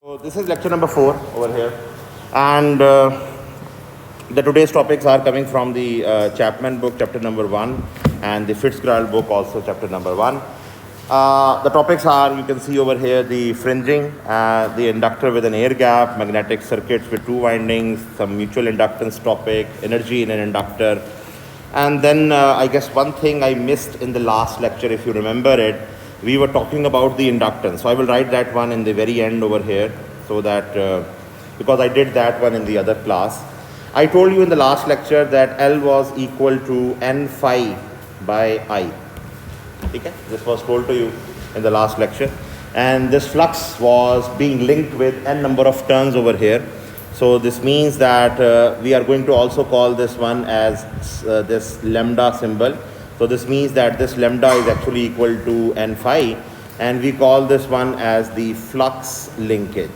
So this is lecture number 4 over here, and the today's topics are coming from the Chapman book, chapter number 1, and the Fitzgerald book, also chapter number 1. The topics are, you can see over here, the fringing, the inductor with an air gap, magnetic circuits with two windings, some mutual inductance topic, energy in an inductor, and then I guess one thing I missed in the last lecture, if you remember it, we were talking about the inductance. So I will write that one in the very end over here, so that because I did that one in the other class. I told you in the last lecture that L was equal to N phi by I. Okay? This was told to you in the last lecture. And this flux was being linked with N number of turns over here. So this means that we are going to also call this one as this lambda symbol. So this means that this lambda is actually equal to N phi, and we call this one as the flux linkage.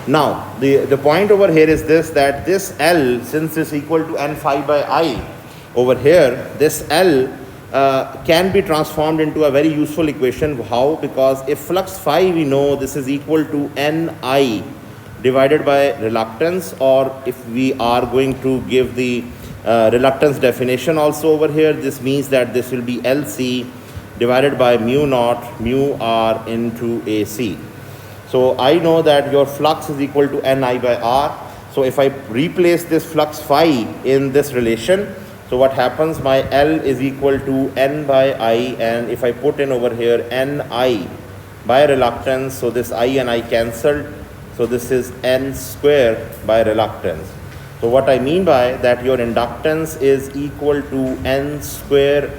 Now, the point over here is this, that this L, since is equal to N phi by I, over here, this L can be transformed into a very useful equation. How? Because if flux phi, we know this is equal to Ni divided by reluctance, or if we are going to give the reluctance definition also over here, this means that this will be LC divided by mu naught mu R into AC. So I know that your flux is equal to Ni by R. So if I replace this flux phi in this relation, so what happens, my L is equal to N by I, and if I put in over here Ni by reluctance, so this I and I cancelled, so this is N square by reluctance. So what I mean by that, your inductance is equal to N square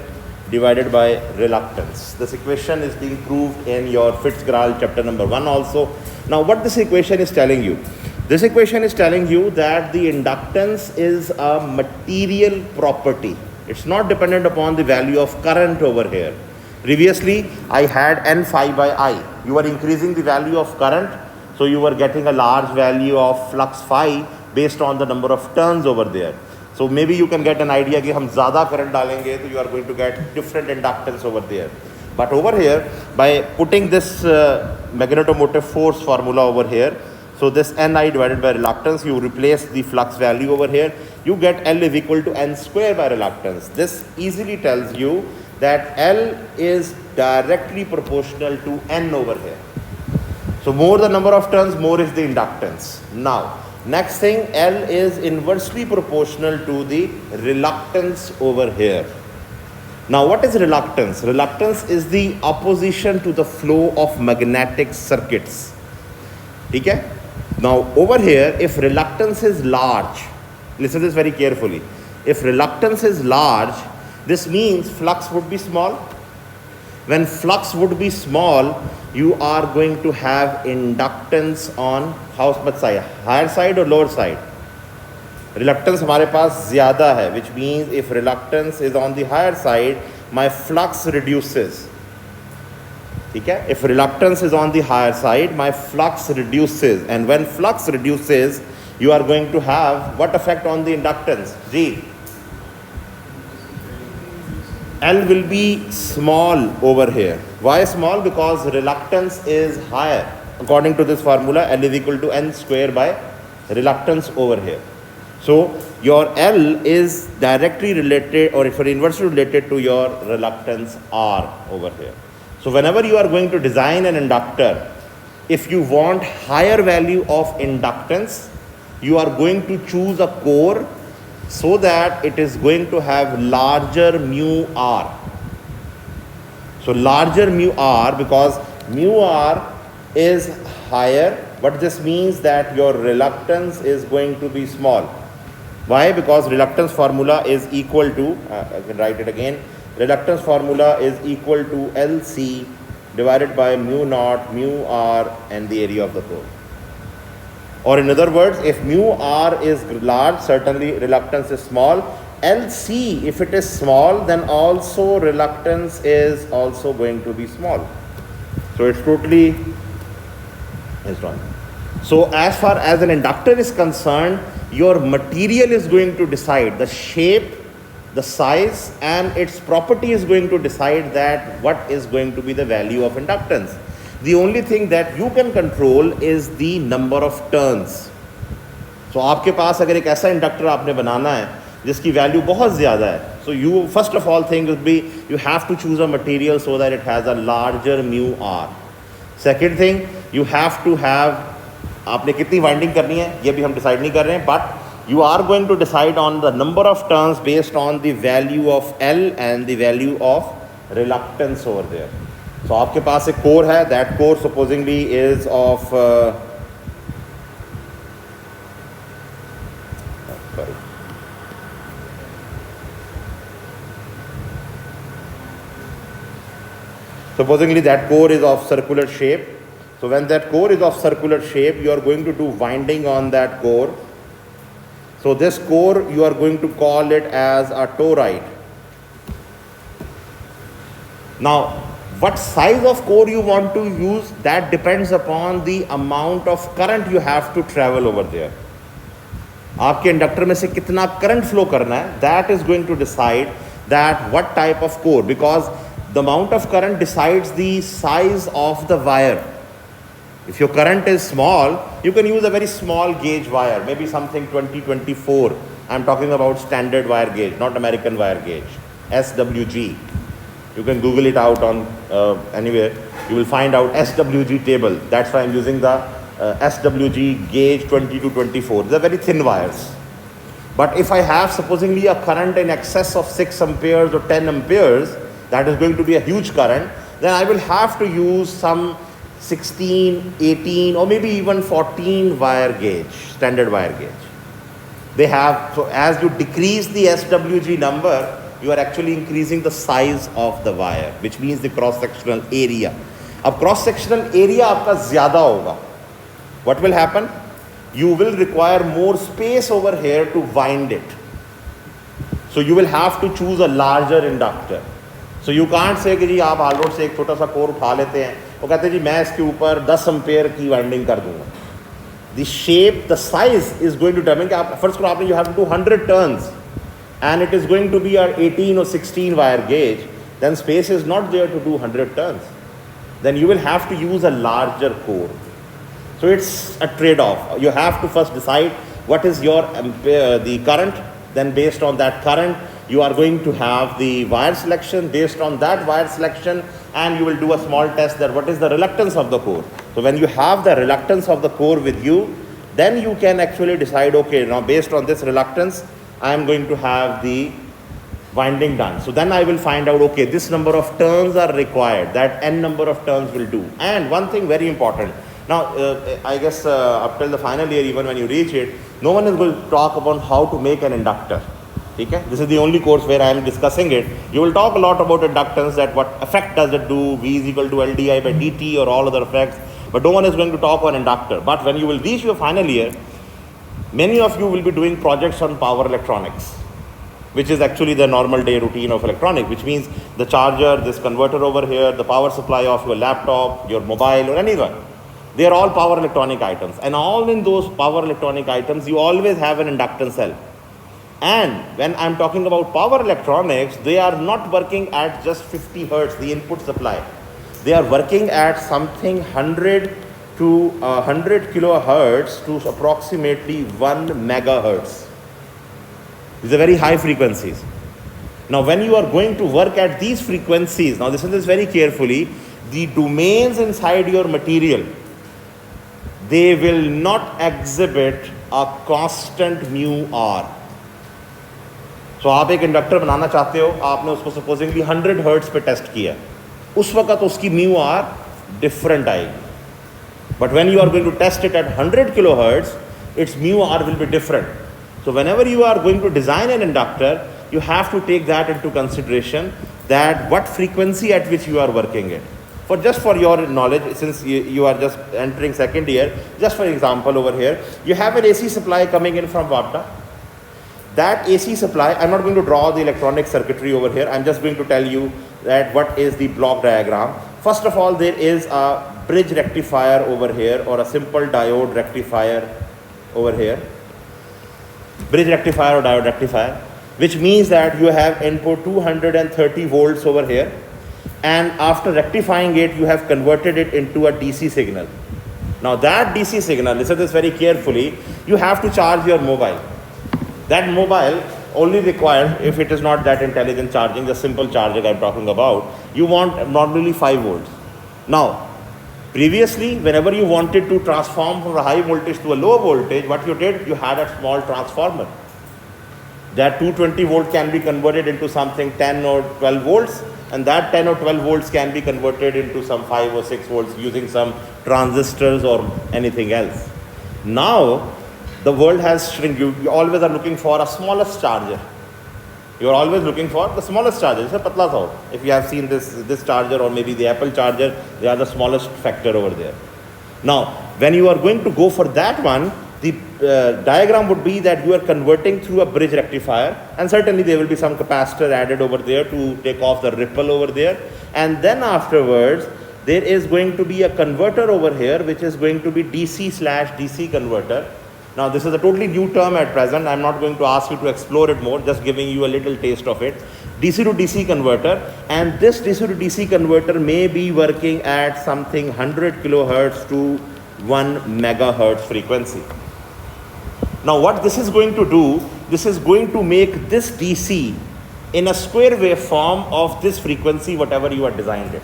divided by reluctance. This equation is being proved in your Fitzgerald chapter number 1 also. Now what this equation is telling you? This equation is telling you that the inductance is a material property. It's not dependent upon the value of current over here. Previously I had N phi by I. You are increasing the value of current, so you were getting a large value of flux phi based on the number of turns over there. So maybe you can get an idea कि हम ज़्यादा current डालेंगे तो you are going to get different inductance over there. But over here, by putting this magnetomotive force formula over here, so this Ni divided by reluctance, you replace the flux value over here, you get L is equal to N square by reluctance. This easily tells you that L is directly proportional to N over here. So more the number of turns, more is the inductance. Now, next thing, L is inversely proportional to the reluctance over here. Now what is reluctance? Reluctance is the opposition to the flow of magnetic circuits. Okay? Now over here, if reluctance is large, listen to this very carefully. If reluctance is large, this means flux would be small. When flux would be small, you are going to have inductance on how much side? Higher side or lower side? Reluctance हमारे पास ज़्यादा है, which means if reluctance is on the higher side, my flux reduces. ठीक है? If reluctance is on the higher side, my flux reduces, and when flux reduces, you are going to have what effect on the inductance? G. L will be small over here. Why small? Because reluctance is higher. According to this formula, L is equal to N square by reluctance over here. So your L is directly related, or if inversely related to your reluctance R over here. So whenever you are going to design an inductor, if you want higher value of inductance, you are going to choose a core so that it is going to have larger mu R. So larger mu R, because mu R is higher, what this means that your reluctance is going to be small. Why? Because reluctance formula is equal to, I can write it again, reluctance formula is equal to LC divided by mu naught mu R and the area of the core. Or in other words, if mu R is large, certainly reluctance is small. LC, if it is small, then also reluctance is also going to be small. So it's totally is wrong. So as far as an inductor is concerned, your material is going to decide the shape, the size, and its property is going to decide that what is going to be the value of inductance. The only thing that you can control is the number of turns. So आपके पास अगर एक ऐसा inductor आपने बनाना है जिसकी value बहुत ज़्यादा है, so you first of all thing would be you have to choose a material so that it has a larger mu r. Second thing, you have to have, आपने कितनी वाइंडिंग करनी है ये भी हम डिसाइड नहीं कर रहे हैं, but you are going to decide on the number of turns based on the value of L and the value of reluctance over there. So आपके पास एक core है, that core supposingly is of supposingly that core is of circular shape. So when that core is of circular shape, you are going to do winding on that core. So this core, you are going to call it as a toroid. Now, what size of core you want to use, that depends upon the amount of current you have to travel over there. आपके inductor में से कितना current flow करना है, that is going to decide that what type of core, because the amount of current decides the size of the wire. If your current is small, you can use a very small gauge wire, maybe something 20-24. I'm talking about standard wire gauge, not American wire gauge, SWG. You can Google it out on anywhere. You will find out SWG table. That's why I'm using the SWG gauge 20-24. They're very thin wires. But if I have supposedly a current in excess of 6 amperes or 10 amperes, that is going to be a huge current, then I will have to use some 16, 18 or maybe even 14 wire gauge, standard wire gauge. They have, so as you decrease the SWG number, you are actually increasing the size of the wire, which means the cross-sectional area. अब cross-sectional area आपका ज़्यादा होगा. What will happen? You will require more space over here to wind it. So you will have to choose a larger inductor. So you can't say कि जी आप हाल road से एक छोटा सा कोर उठा लेते हैं, वो कहते हैं जी मैं इसके ऊपर 10 एम्पेयर की वाइंडिंग कर दूंगा. The shape, the size is going to determine कि आप first आपने you have to do 100 turns and it is going to be an 18 or 16 wire gauge, then space is not there to do 100 turns. Then you will have to use a larger core. So it's a trade-off. You have to first decide what is your ampere, the current, then based on that current, you are going to have the wire selection. Based on that wire selection, and you will do a small test that what is the reluctance of the core. So when you have the reluctance of the core with you, then you can actually decide, okay, now based on this reluctance, I am going to have the winding done. So then I will find out, okay, this number of turns are required, that n number of turns will do. And one thing very important, now I guess up till the final year, even when you reach it, no one is going to talk about how to make an inductor. Okay? This is the only course where I am discussing it. You will talk a lot about inductance, that what effect does it do, V is equal to LDI by dt or all other effects, but no one is going to talk on inductor. But when you will reach your final year, many of you will be doing projects on power electronics, which is actually the normal day routine of electronics, which means the charger, this converter over here, the power supply of your laptop, your mobile or anyone. They are all power electronic items. And all in those power electronic items, you always have an inductance cell. And when I'm talking about power electronics, they are not working at just 50 hertz, the input supply. They are working at something 100 to 100 kilohertz to approximately 1 megahertz. These are very high frequencies. Now when you are going to work at these frequencies, now listen to this very carefully, the domains inside your material, they will not exhibit a constant mu r. So आप एक inductor बनाना चाहते हो, आपने उसको supposedly 100 hertz पे test किया, उस वक्त उसकी म्यू आर डिफरेंट आएगी. But when you are going to test it at 100 kilohertz, it's mu r will be different. So whenever you are going to design an inductor, you have to take that into consideration, that what frequency at which you are working it. Just for your knowledge, since you are just entering second year, just for example over here, you have an AC supply coming in from WAPDA. That AC supply, I'm not going to draw the electronic circuitry over here. I'm just going to tell you that what is the block diagram. First of all, there is a bridge rectifier over here, or a simple diode rectifier over here. Bridge rectifier or diode rectifier, which means that you have input 230 volts over here, and after rectifying it, you have converted it into a DC signal. Now that DC signal, listen to this very carefully, you have to charge your mobile. That mobile only requires, if it is not that intelligent charging, the simple charger I'm talking about, you want normally 5 volts. Now, previously, whenever you wanted to transform from a high voltage to a low voltage, what you did, you had a small transformer. That 220 volt can be converted into something 10 or 12 volts, and that 10 or 12 volts can be converted into some 5 or 6 volts using some transistors or anything else. Now, the world has shrunk. You always are looking for a smallest charger. You are always looking for the smallest charger. It's a patla sa. If you have seen this charger or maybe the Apple charger, they are the smallest factor over there. Now, when you are going to go for that one, the diagram would be that you are converting through a bridge rectifier, and certainly there will be some capacitor added over there to take off the ripple over there, and then afterwards there is going to be a converter over here which is going to be DC/DC converter. Now this is a totally new term at present. I'm not going to ask you to explore it more, just giving you a little taste of it. DC to DC converter, and this DC to DC converter may be working at something 100 kilohertz to 1 megahertz frequency. Now what this is going to do, this is going to make this DC in a square waveform of this frequency, whatever you are designed it.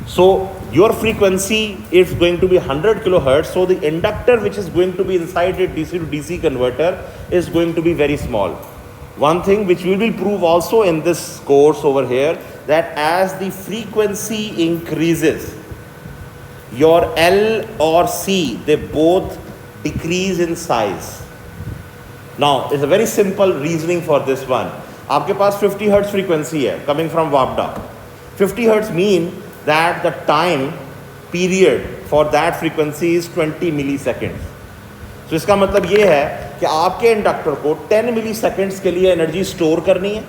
So your frequency is going to be 100 kilohertz, so the inductor which is going to be inside a DC to DC converter is going to be very small. One thing which we will prove also in this course over here, that as the frequency increases, your L or C, they both decrease in size. Now, it's a very simple reasoning for this one. आपके पास 50 hertz frequency है, coming from WAPDA. 50 hertz mean that the time period for that frequency is 20 milliseconds. So इसका मतलब ये है कि आपके inductor को 10 milliseconds के लिए एनर्जी स्टोर करनी है,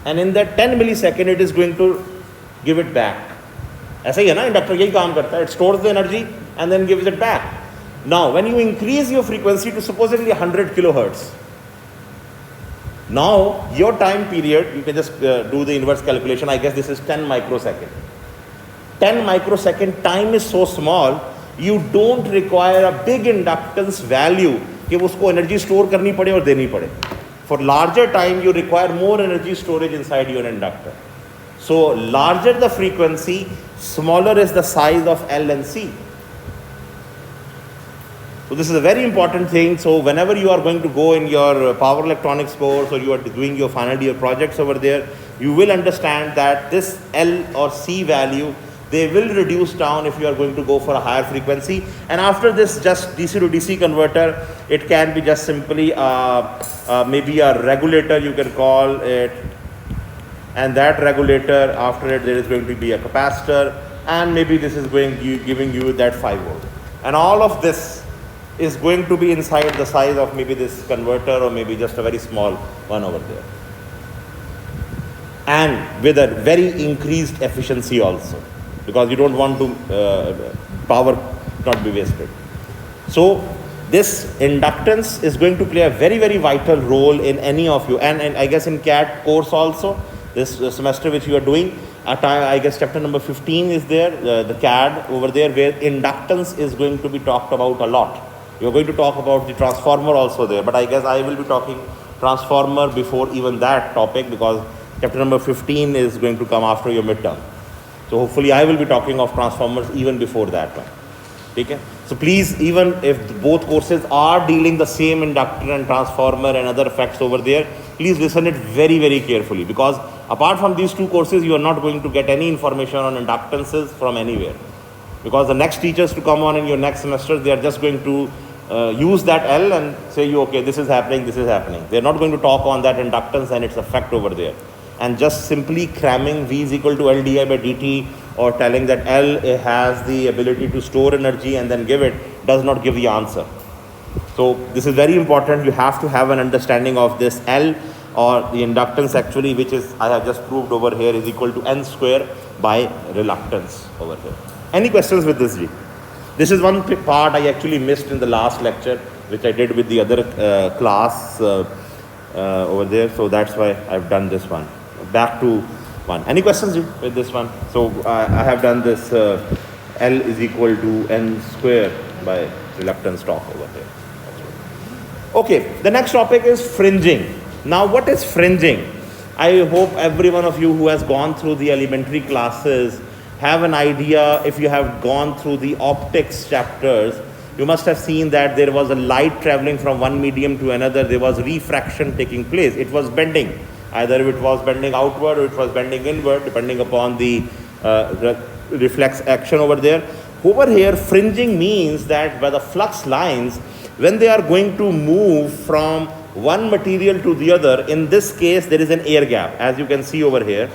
and in that 10 millisecond it is going to give it back. ऐसा ही है ना, इंडक्टर यही काम करता है, it stores the energy and then gives it back. Now, when you increase your frequency to supposedly 100 kilohertz, now your time period, you can just do the inverse calculation, I guess this is 10 microsecond. 10 microsecond time is so small, you don't require a big inductance value कि उसको energy store करनी पड़े और देनी पड़े. For larger time, you require more energy storage inside your inductor. So, larger the frequency, smaller is the size of L and C. So this is a very important thing. So whenever you are going to go in your power electronics course or you are doing your final year projects over there, you will understand that this L or C value, they will reduce down if you are going to go for a higher frequency. And after this just DC to DC converter, it can be just simply maybe a regulator, you can call it. And that regulator, after it there is going to be a capacitor, and maybe this is giving you that 5 volt. And all of this is going to be inside the size of maybe this converter or maybe just a very small one over there. And with a very increased efficiency also, because you don't want to power not be wasted. So this inductance is going to play a very, very vital role in any of you. And I guess in CAT course also, this semester which you are doing, I guess chapter number 15 is there, the CAD over there, where inductance is going to be talked about a lot. You're going to talk about the transformer also there, but I guess I will be talking transformer before even that topic, because chapter number 15 is going to come after your midterm. So hopefully I will be talking of transformers even before that one. Okay? So please, even if both courses are dealing the same inductor and transformer and other facts over there, please listen it very, very carefully, because apart from these two courses, you are not going to get any information on inductances from anywhere. Because the next teachers to come on in your next semester, they are just going to use that L and say you, okay, this is happening, this is happening. They are not going to talk on that inductance and its effect over there. And just simply cramming V is equal to L di by dt, or telling that L has the ability to store energy and then give it, does not give the answer. So this is very important. You have to have an understanding of this L, or the inductance actually, which is, I have just proved over here, is equal to N square by reluctance over here. Any questions with this, G? This is one part I actually missed in the last lecture, which I did with the other class over there. So that's why I've done this one. Back to 1. Any questions with this one? So I have done this L is equal to N square by reluctance torque over here. Okay, the next topic is fringing. Now what is fringing? I hope every one of you who has gone through the elementary classes have an idea. If you have gone through the optics chapters, you must have seen that there was a light traveling from one medium to another. There was refraction taking place. It was bending. Either it was bending outward or it was bending inward, depending upon the reflex action over there. Over here, fringing means that by the flux lines, when they are going to move from one material to the other, in this case, there is an air gap, as you can see over here.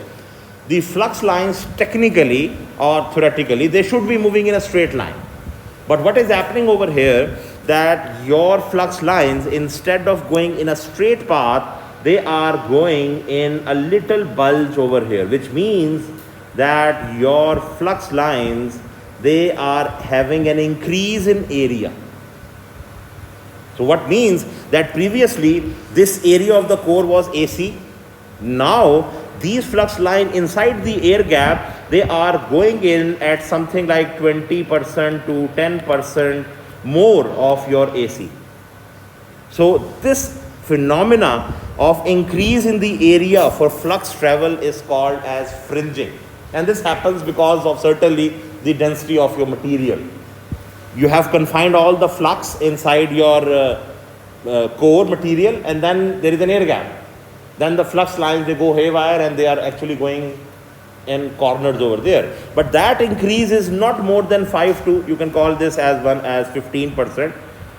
The flux lines, technically or theoretically, they should be moving in a straight line. But what is happening over here, that your flux lines, instead of going in a straight path, they are going in a little bulge over here, which means that your flux lines, they are having an increase in area. So what means that previously this area of the core was AC. Now these flux line inside the air gap, they are going in at something like 20% to 10% more of your AC. So this phenomena of increase in the area for flux travel is called as fringing. And this happens because of certainly the density of your material. You have confined all the flux inside your core material, and then there is an air gap. Then the flux lines, they go haywire and they are actually going in corners over there. But that increase is not more than 5 to, you can call this as 15%,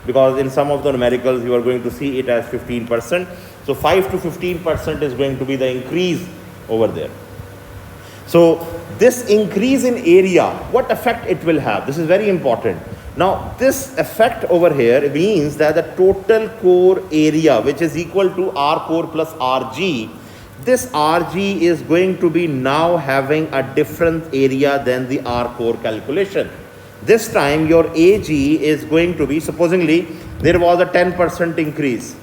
because in some of the numericals you are going to see it as 15%. So 5 to 15% is going to be the increase over there. So this increase in area, what effect it will have? This is very important. Now this effect over here means that the total core area, which is equal to R core plus Rg, this Rg is going to be now having a different area than the R core calculation. This time your Ag is going to be, supposedly there was a 10% increase.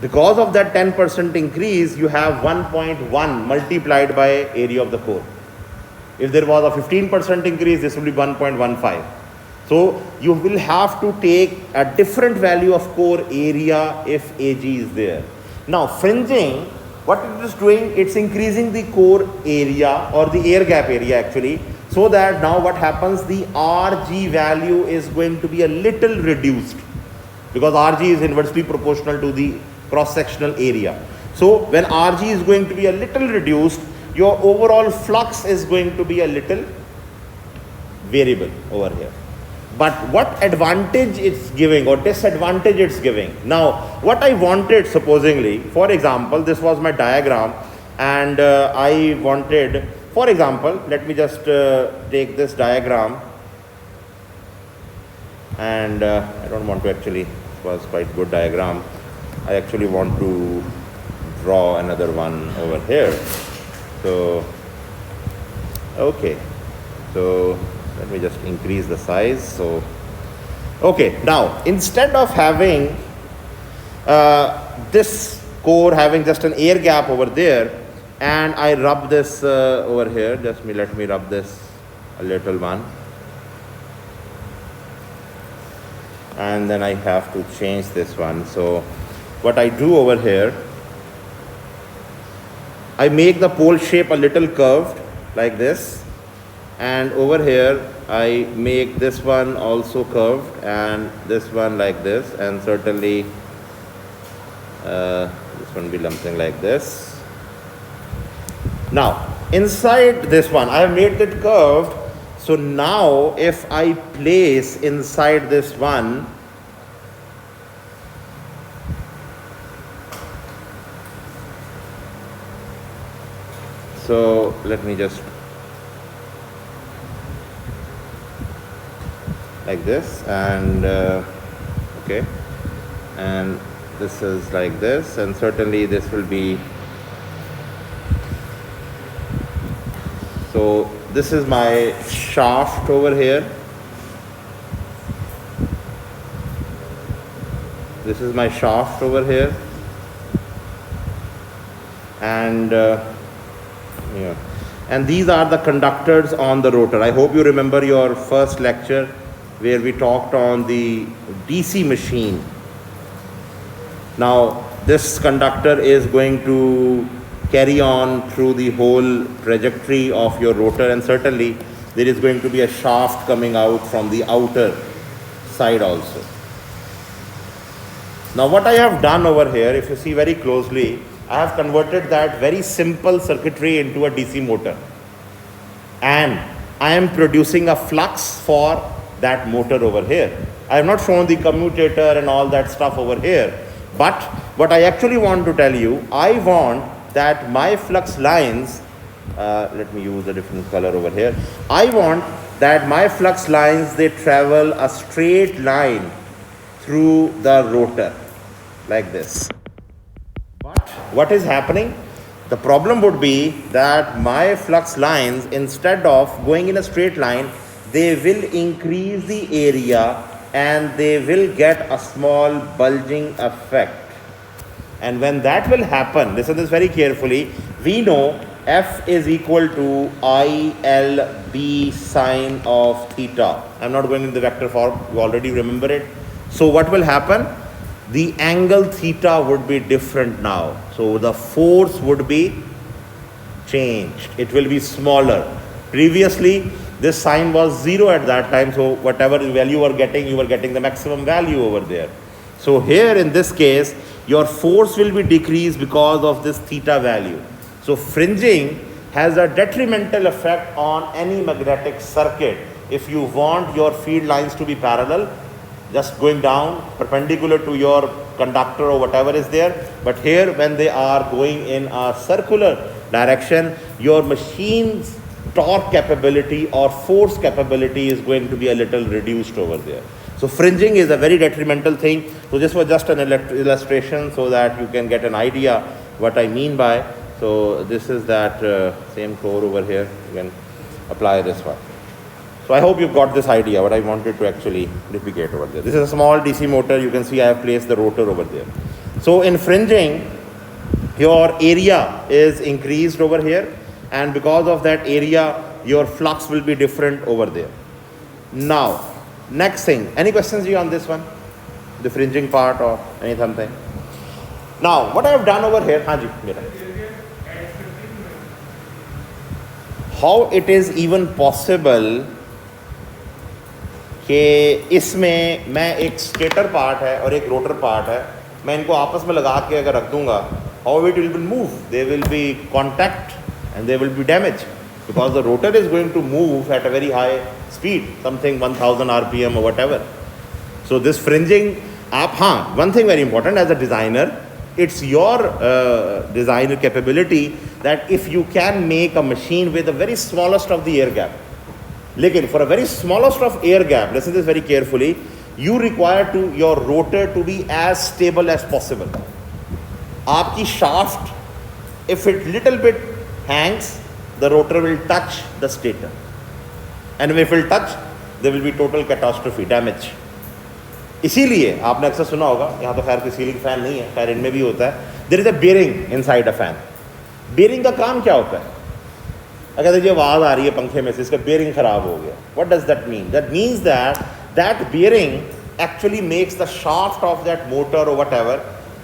Because of that 10% increase, you have 1.1 multiplied by area of the core. If there was a 15% increase, this will be 1.15. So you will have to take a different value of core area if Ag is there. Now fringing, what it is doing, it's increasing the core area or the air gap area actually, so that now what happens, the Rg value is going to be a little reduced, because Rg is inversely proportional to the cross-sectional area. So when Rg is going to be a little reduced, your overall flux is going to be a little variable over here. But what advantage it's giving or disadvantage it's giving? Now, what I wanted, supposedly, for example, this was my diagram, and I wanted, for example, let me just take this diagram, and I don't want to actually, it was quite good diagram. I actually want to draw another one over here. So, okay, so let me just increase the size. So, okay, now instead of having this core having just an air gap over there, and I rub this over here, let me rub this a little one, and then I have to change this one. So what I do over here, I make the pole shape a little curved like this, and over here I make this one also curved and this one like this, and certainly this one will be something like this. Now inside this one I have made it curved, so now if I place inside this one, so let me just like this, and okay, and this is like this, and certainly this will be, so this is my shaft over here, this is my shaft over here, and Yeah. And these are the conductors on the rotor. I hope you remember your first lecture where we talked on the DC machine. Now, this conductor is going to carry on through the whole trajectory of your rotor, and certainly there is going to be a shaft coming out from the outer side also. Now, what I have done over here, if you see very closely, I have converted that very simple circuitry into a DC motor, and I am producing a flux for that motor over here. I have not shown the commutator and all that stuff over here, but what I actually want to tell you, I want that my flux lines, let me use a different color over here. I want that my flux lines, they travel a straight line through the rotor like this. But what is happening? The problem would be that my flux lines, instead of going in a straight line, they will increase the area and they will get a small bulging effect. And when that will happen, listen to this very carefully, we know F is equal to ILB sine of theta. I'm not going in the vector form, you already remember it. So what will happen? The angle theta would be different now. So the force would be changed. It will be smaller. Previously, this sign was 0 at that time. So whatever value you were getting the maximum value over there. So here in this case, your force will be decreased because of this theta value. So fringing has a detrimental effect on any magnetic circuit. If you want your field lines to be parallel, just going down perpendicular to your conductor or whatever is there. But here when they are going in a circular direction, your machine's torque capability or force capability is going to be a little reduced over there. So fringing is a very detrimental thing. So this was just an illustration so that you can get an idea what I mean by. So this is that same core over here. You can apply this one. So I hope you've got this idea what I wanted to actually replicate over there. This is a small DC motor. You can see I have placed the rotor over there. So in fringing, your area is increased over here, and because of that area, your flux will be different over there. Now, next thing, any questions on this one? The fringing part or any something? Now, what I have done over here, how it is even possible कि इसमें मैं एक stator part है और एक rotor part है, मैं इनको आपस में लगा के अगर रख दूंगा, how it will move? They will be contact and they will be damaged because the rotor is going to move at a very high speed, something 1000 RPM or whatever. So this fringing, one thing very important as a designer, it's your designer capability that if you can make a machine with the very smallest of the air gap. Lekin for a very smallest of air gap, listen to this very carefully, you require your rotor to be as stable as possible. Aapki shaft, if it little bit hangs, the rotor will touch the stator. And if it will touch, there will be total catastrophe, damage. इसीलिए आपने अक्सर सुना होगा, यहाँ तो खैर कोई ceiling fan नहीं है, खैर इनमें भी होता है, there is a bearing inside a fan. Bearing का काम क्या होता है? अगर ये आवाज़ आ रही है पंखे में से, इसका बेयरिंग खराब हो गया. What does that mean? That means that bearing actually makes the shaft of that motor और whatever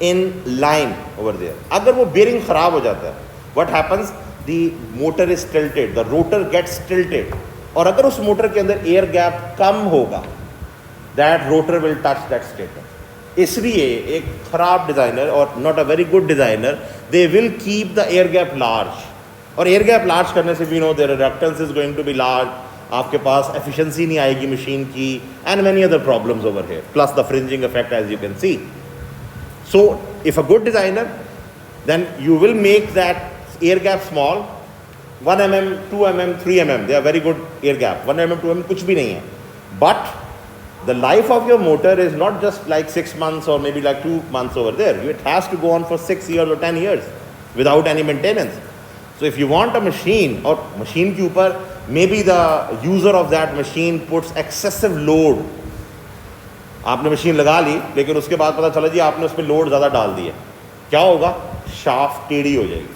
in line over there. अगर वो बेयरिंग खराब हो जाता है, what happens? The motor is tilted, the rotor gets tilted. और अगर उस मोटर के अंदर एयर गैप कम होगा, that rotor will touch that stator. इसलिए एक खराब डिज़ाइनर और not a very good designer, they will keep the air gap large. और एयर गैप लार्ज करने से भी no there reluctance is going to be large, आपके पास एफिशिएंसी नहीं आएगी मशीन की, and many other problems over here, plus the fringing effect as you can see. So if a good designer, then you will make that air gap small, 1 mm, 2 mm, 3 mm, they are very good air gap. 1 mm, 2 mm कुछ भी नहीं है. But the life of your motor is not just like 6 months or maybe like 2 months over there. It has to go on for 6 years or 10 years without any maintenance. So if you want a machine, or machine के ऊपर maybe the user of that machine puts excessive load. आपने machine लगा ली, लेकिन उसके बाद पता चला जी आपने उस पर लोड ज़्यादा डाल दिया, क्या होगा? शाफ्ट टेढ़ी हो जाएगी.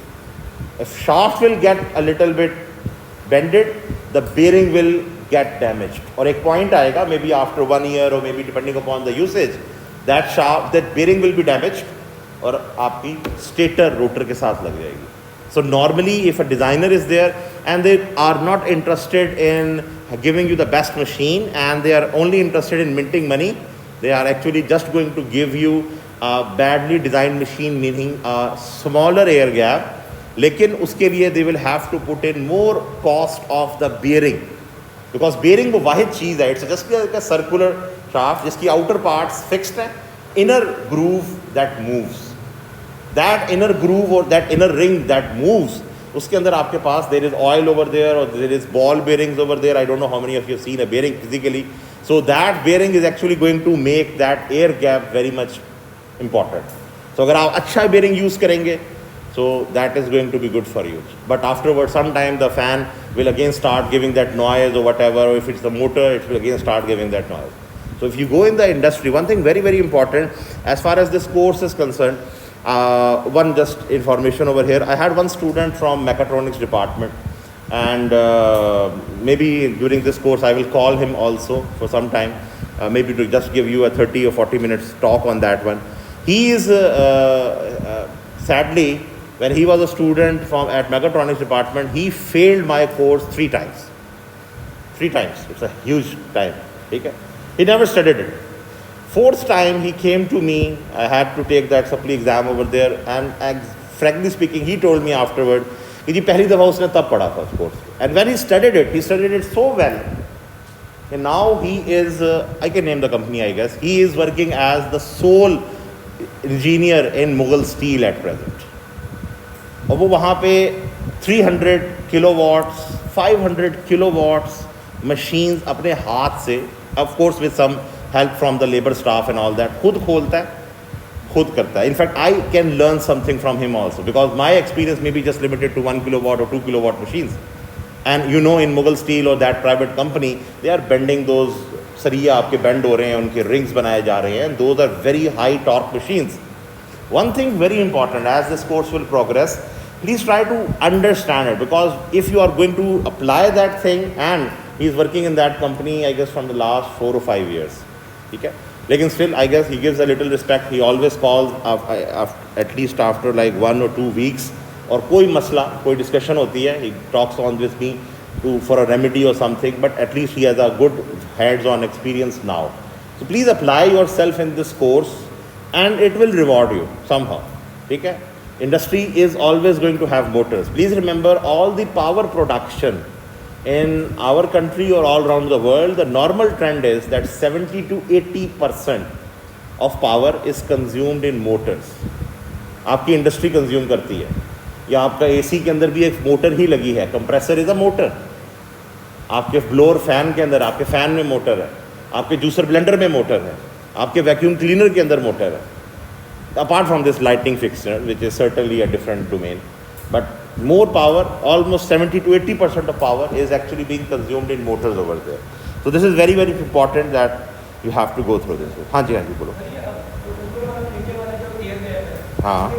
If shaft will get a little bit bended, the bearing will get damaged. और एक point आएगा, maybe after 1 year or maybe depending upon the usage, that shaft, that bearing will be damaged और आपकी stator rotor के साथ लग जाएगी. So normally if a designer is there and they are not interested in giving you the best machine and they are only interested in minting money, they are actually just going to give you a badly designed machine, meaning a smaller air gap, लेकिन उसके लिए they will have to put in more cost of the bearing, because bearing वो वाहिद चीज़ है, it's just like a circular shaft जिसकी outer parts fixed है, inner groove that moves, that inner groove or that inner ring that moves, उसके अंदर आपके पास there is oil over there or there is ball bearings over there. I don't know how many of you have seen a bearing physically. So that bearing is actually going to make that air gap very much important. So अगर आप अच्छा bearing use करेंगे, so that is going to be good for you. But afterwards, sometime the fan will again start giving that noise or whatever, or if it's the motor, it will again start giving that noise. So if you go in the industry, one thing very, very important, as far as this course is concerned, one just information over here. I had one student from mechatronics department, and maybe during this course I will call him also for some time, maybe to just give you a 30 or 40 minutes talk on that one. He is sadly, when he was a student at mechatronics department, he failed my course 3 times. 3 times. It's a huge time. Okay? He never studied it. 4th time he came to me. I had to take that supply exam over there, and frankly speaking, he told me afterward कि जी पहली दफ़ा उसने तब पढ़ा था उस course. And when he studied it so well. And now he is, I can name the company, I guess. He is working as the sole engineer in Mughal Steel at present. और वो वहाँ पे 300 kilowatts, 500 kilowatts machines अपने हाथ से, of course with some help from the labor staff and all that, खुद खोलता है, खुद करता है. In fact, I can learn something from him also, because my experience may be just limited to 1 kilowatt or 2 kilowatt machines. And you know, in Mughal Steel or that private company, they are bending those सरिया आपके bend हो रहे हैं, उनके rings बनाए जा रहे हैं, and those are very high torque machines. One thing very important, as this course will progress, please try to understand it, because if you are going to apply that thing, and he is working in that company, I guess from the last 4 or 5 years. Okay? Lekin still, I guess he gives a little respect. He always calls at least after like 1 or 2 weeks, और कोई मसला, कोई discussion होती है, he talks on with me for a remedy or something, but at least he has a good hands-on experience now. So please apply yourself in this course, and it will reward you somehow. Okay? Industry is always going to have motors. Please remember, all the power production in our country or all around the world, the normal trend is that 70 to 80% of power is consumed in motors. आपकी industry consume करती है, या आपका AC के अंदर भी एक motor ही लगी है, कंप्रेसर इज अ मोटर. आपके ब्लोअर फैन के अंदर, आपके फैन में मोटर है, आपके जूसर ब्लेंडर में मोटर है, आपके वैक्यूम क्लीनर के अंदर मोटर है. Apart from this lighting fixture, which is certainly a different domain, but more power, almost 70 to 80% of power is actually being consumed in motors over there. So this is very, very important that you have to go through this. हाँ जी बोलो. हाँ.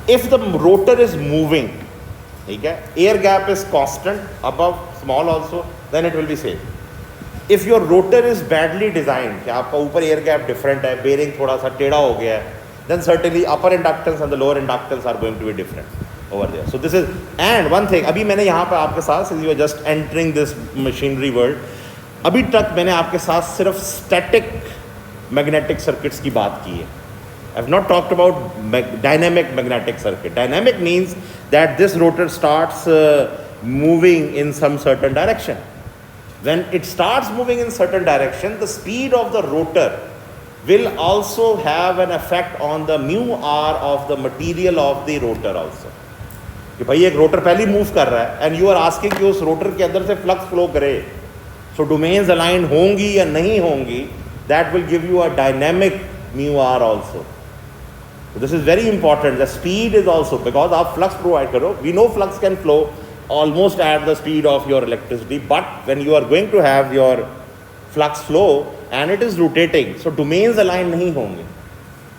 If the rotor is moving, okay, air gap is constant, above, small also, then it will be safe. If your rotor is badly designed, कि आपका ऊपर air gap different है, bearing थोड़ा सा टेढ़ा हो गया है, then certainly upper inductance and the lower inductance are going to be different over there. So this is, and one thing, अभी मैंने यहाँ पर आपके साथ, since you are just entering this machinery world, अभी तक मैंने आपके साथ सिर्फ static magnetic circuits की बात की है. I have not talked about dynamic magnetic circuit. Dynamic means that this rotor starts moving in some certain direction. When it starts moving in certain direction, the speed of the rotor will also have an effect on the mu r of the material of the rotor also. कि भाई एक rotor पहले move कर रहा है, and you are asking कि उस rotor के अंदर से flux flow करे, so domains aligned होंगी या नहीं होंगी, that will give you a dynamic mu r also. So this is very important. The speed is also, because आप flux provide करो, we know flux can flow almost at the speed of your electricity, but when you are going to have your flux flow and it is rotating, so domains aligned नहीं होंगे.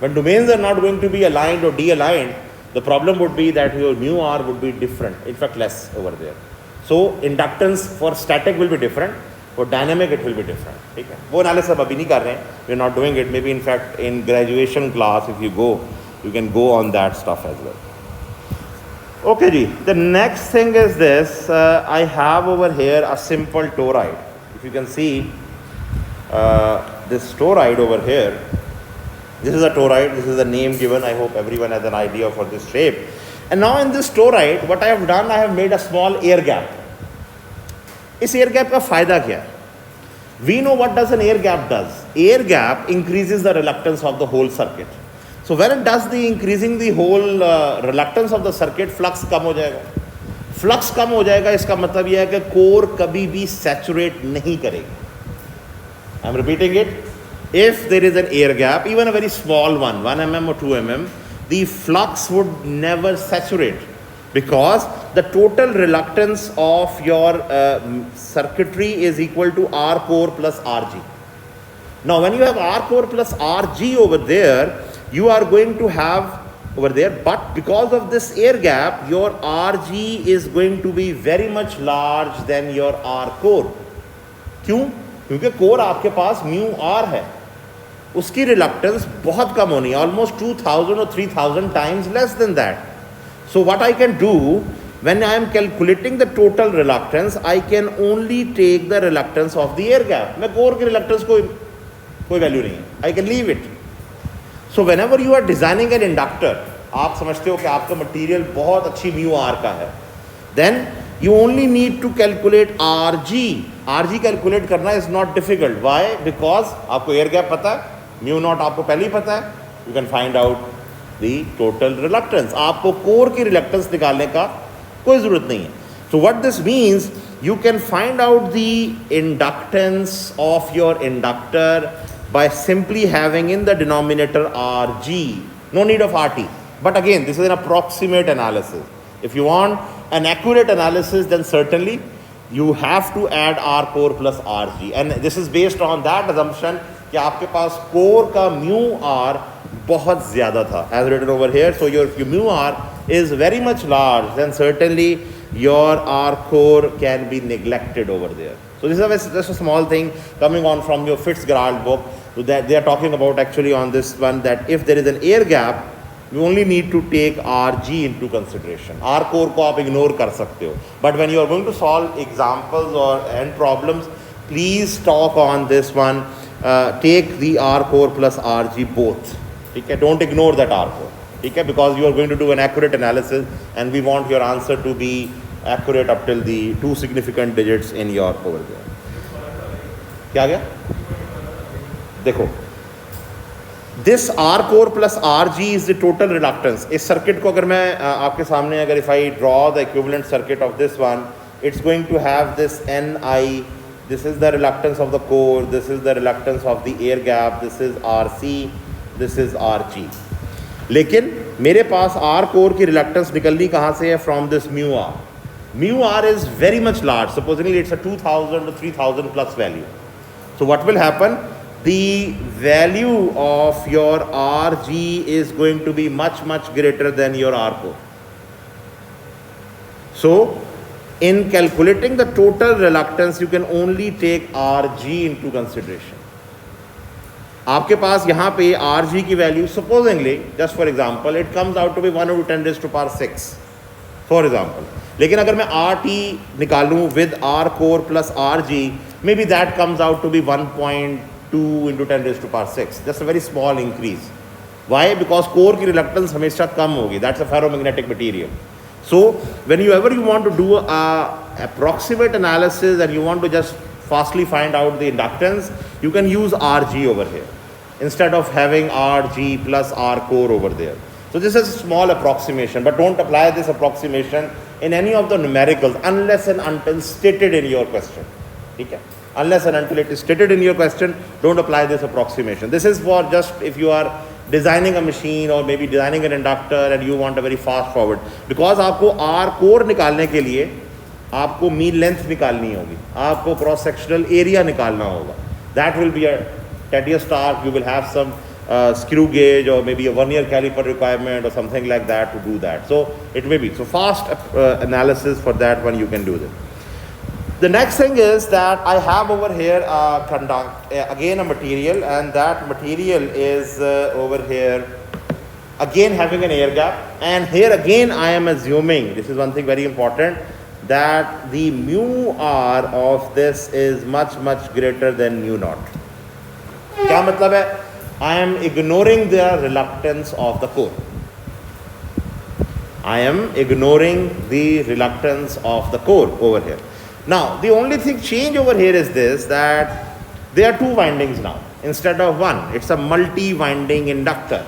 When domains are not going to be aligned or de-aligned, the problem would be that your mu r would be different, in fact less over there. So inductance for static will be different, for dynamic it will be different. ठीक है, वो analysis अब अभी नहीं कर रहे हैं, we are not doing it. Maybe in fact in graduation class if you go, you can go on that stuff as well. Okay ji, the next thing is this, I have over here a simple toroid. If you can see this toroid over here, this is a toroid, this is the name given, I hope everyone has an idea for this shape. And now in this toroid, what I have done, I have made a small air gap. इस air gap का फायदा क्या है? We know what does an air gap does. Air gap increases the reluctance of the whole circuit. So when it does the increasing the whole reluctance of the circuit, flux कम हो जाएगा. Flux कम हो जाएगा, इसका मतलब यह है कि core कभी भी saturate नहीं करेगी. I am repeating it. If there is an air gap, even a very small one, 1 mm or 2 mm, the flux would never saturate because the total reluctance of your circuitry is equal to R core plus RG. Now when you have R core plus RG over there, you are going to have over there, but because of this air gap, your RG is going to be very much large than your R core. क्यों? क्योंकि core आपके पास mu R है, उसकी reluctance बहुत कम होनी है, almost 2000 or 3000 times less than that. So what I can do, when I am calculating the total reluctance, I can only take the reluctance of the air gap. मैं core की reluctance कोई value नहीं है, I can leave it. So whenever you are designing an inductor, आप समझते हो कि आपका material बहुत अच्छी mu R का है, then you only need to calculate RG. RG calculate करना is not difficult. Why? Because आपको air gap पता है, mu naught आपको पहले ही पता है, you can find out the total reluctance. आपको core की reluctance निकालने का कोई ज़रूरत नहीं है. So what this means, you can find out the inductance of your inductor by simply having in the denominator RG. No need of RT. But again, this is an approximate analysis. If you want an accurate analysis, then certainly you have to add R core plus RG. And this is based on that assumption कि आपके पास core का mu R बहुत ज़्यादा था, as written over here. So your mu R is very much large, then certainly your R core can be neglected over there. So this is just a small thing coming on from your Fitzgerald book. So that they are talking about actually on this one, that if there is an air gap, you only need to take RG into consideration. R core को आप ignore कर सकते हो. But when you are going to solve examples or and problems, please talk on this one. Take the R core plus RG both. Okay? Don't ignore that R core. Okay? Because you are going to do an accurate analysis, and we want your answer to be accurate up till the 2 significant digits in your over there. क्या गया? देखो, this R core plus RG is the total reluctance. इस circuit को अगर मैं आपके सामने अगर if I draw the equivalent circuit of this one, it's going to have this Ni. This is the reluctance of the core. This is the reluctance of the air gap. This is RC. This is RG. लेकिन मेरे पास R core की reluctance निकलनी कहाँ से है? From this mu R. Mu R is very much large. Supposedly it's a 2000 to 3000 plus value. So what will happen? The value of your RG is going to be much greater than your R core. So in calculating the total reluctance, you can only take RG into consideration. आपके पास यहाँ पे RG की value, supposingly, just for example, it comes out to be 1 into 10 raised to power 6, for example. लेकिन अगर मैं RT निकालूँ with R core plus RG, maybe that comes out to be 1.2 into 10 raised to power 6, just a very small increase. Why? Because core की reluctance हमेशा कम होगी. That's a ferromagnetic material. So whenever you want to do a approximate analysis and you want to just fastly find out the inductance, you can use RG over here instead of having RG plus R core over there. So this is a small approximation, but don't apply this approximation in any of the numericals unless and until stated in your question. Okay? Unless and until it is stated in your question, don't apply this approximation. This is for just if you are designing a machine or maybe designing an inductor and you want a very fast forward. Because आपको R core निकालने के लिए आपको mean length निकालनी होगी, आपको cross sectional area निकालना होगा. That will be a tedious task. You will have some screw gauge or maybe a vernier caliper requirement or something like that to do that. So it may be. So fast analysis for that one you can do this. The next thing is that I have over here again a material, and that material is over here again having an air gap, and here again I am assuming, this is one thing very important, that the mu r of this is much greater than mu naught. क्या मतलब है? I am ignoring the reluctance of the core. I am ignoring the reluctance of the core over here. Now, the only thing change over here is this, that there are two windings now instead of one. It's a multi-winding inductor.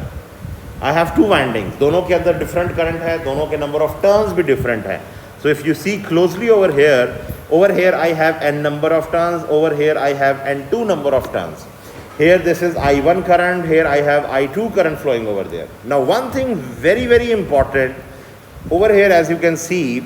I have two windings. दोनों के अंदर different current है, दोनों के number of turns भी different है. So if you see closely over here I have n number of turns, over here I have n2 number of turns. Here this is I1 current, here I have I2 current flowing over there. Now one thing very important, over here as you can see,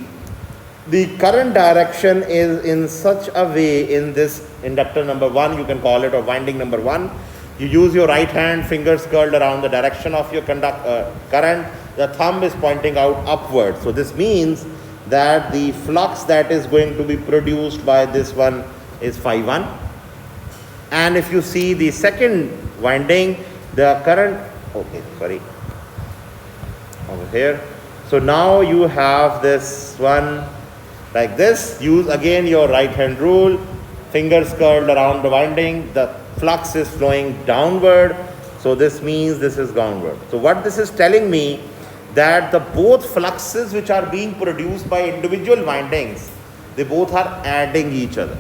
the current direction is in such a way in this inductor number 1, you can call it, or winding number 1. You use your right hand, fingers curled around the direction of your current, the thumb is pointing out upward. So this means that the flux that is going to be produced by this one is phi 1. And if you see the second winding, the current, over here. So now you have this one like this. Use again your right hand rule, fingers curled around the winding, the flux is flowing downward, so this means this is downward. So what this is telling me, that the both fluxes which are being produced by individual windings, they both are adding each other.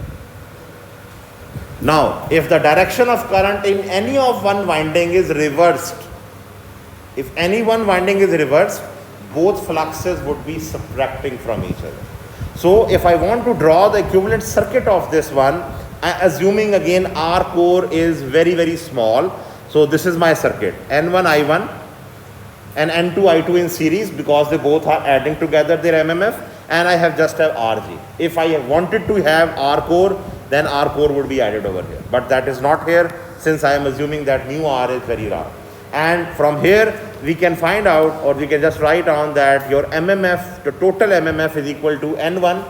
Now, if the direction of current in any of one winding is reversed, if any one winding is reversed, both fluxes would be subtracting from each other. So if I want to draw the equivalent circuit of this one, assuming again R core is very small, so this is my circuit, N1 I1 and N2 I2 in series, because they both are adding together their MMF, and I have just have RG. If I wanted to have R core, then R core would be added over here, but that is not here, since I am assuming that mu R is very large. And from here we can find out, or we can just write on that your MMF, the total MMF is equal to N1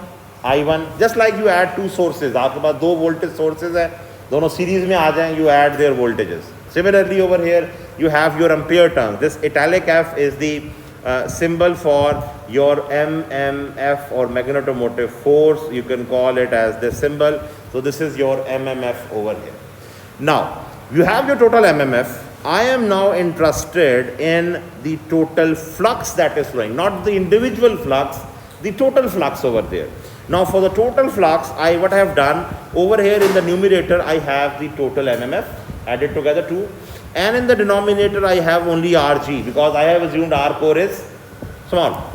I1, just like you add two sources, आपके पास दो voltage sources है, दोनों series में आ जाएं, you add their voltages. Similarly over here you have your ampere turns. This italic F is the symbol for your MMF or magnetomotive force, you can call it as this symbol. So this is your MMF over here. Now you have your total MMF. I am now interested in the total flux that is flowing, not the individual flux, the total flux over there. Now for the total flux, what I have done over here in the numerator, I have the total MMF added together too, and in the denominator I have only RG, because I have assumed R core is small.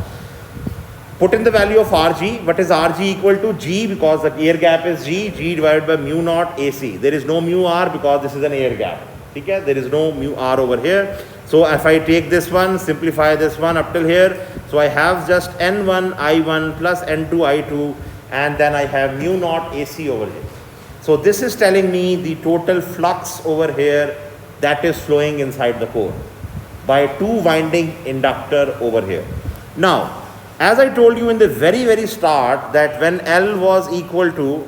Put in the value of RG. What is RG equal to? G, because the air gap is G divided by mu naught AC. There is no mu R because this is an air gap. Okay? There is no mu R over here. So if I take this one, simplify this one up till here, so I have just N1 I1 plus N2 I2, and then I have mu naught AC over here. So this is telling me the total flux over here that is flowing inside the core by two winding inductor over here. Now, as I told you in the very start, that when L was equal to,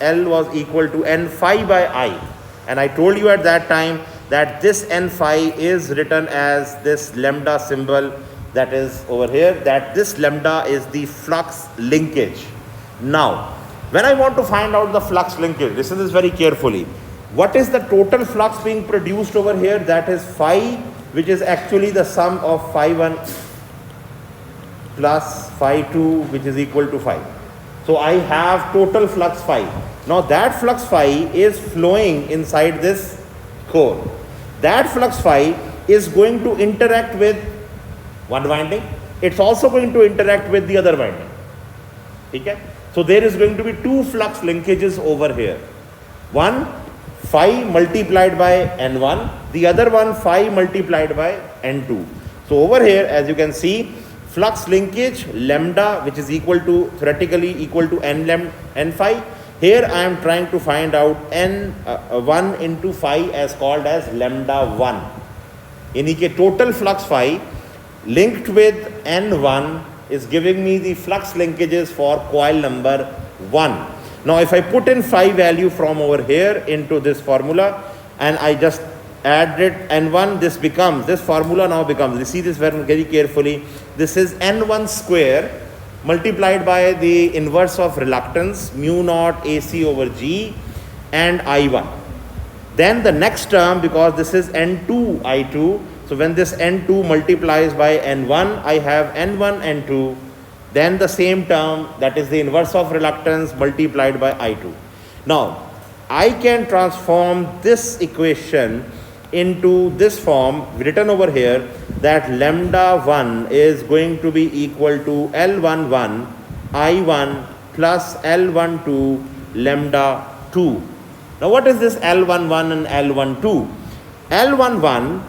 L was equal to N phi by I, and I told you at that time that this N phi is written as this lambda symbol that is over here, that this lambda is the flux linkage. Now, when I want to find out the flux linkage, listen to this very carefully. What is the total flux being produced over here? That is phi, which is actually the sum of phi 1 plus phi 2, which is equal to phi. So I have total flux phi. Now that flux phi is flowing inside this core. That flux phi is going to interact with one winding. It's also going to interact with the other winding. Okay? So there is going to be two flux linkages over here. One phi multiplied by N1, the other one phi multiplied by N2. So over here, as you can see, flux linkage lambda, which is equal to, theoretically equal to N phi, Here I am trying to find out n1 into phi as called as lambda 1. यानी कि total flux phi linked with n1 is giving me the flux linkages for coil number 1. Now if I put in phi value from over here into this formula and I just add it n1, this formula now becomes, you see this very carefully, this is n1 square multiplied by the inverse of reluctance mu naught AC over G and I1. Then the next term, because this is n2 I2, so when this n2 multiplies by n1, I have n1 n2, then the same term, that is the inverse of reluctance multiplied by I2. Now I can transform this equation into this form written over here, that lambda 1 is going to be equal to L11 I1 plus L12 lambda 2. Now what is this L11 and L12? L11,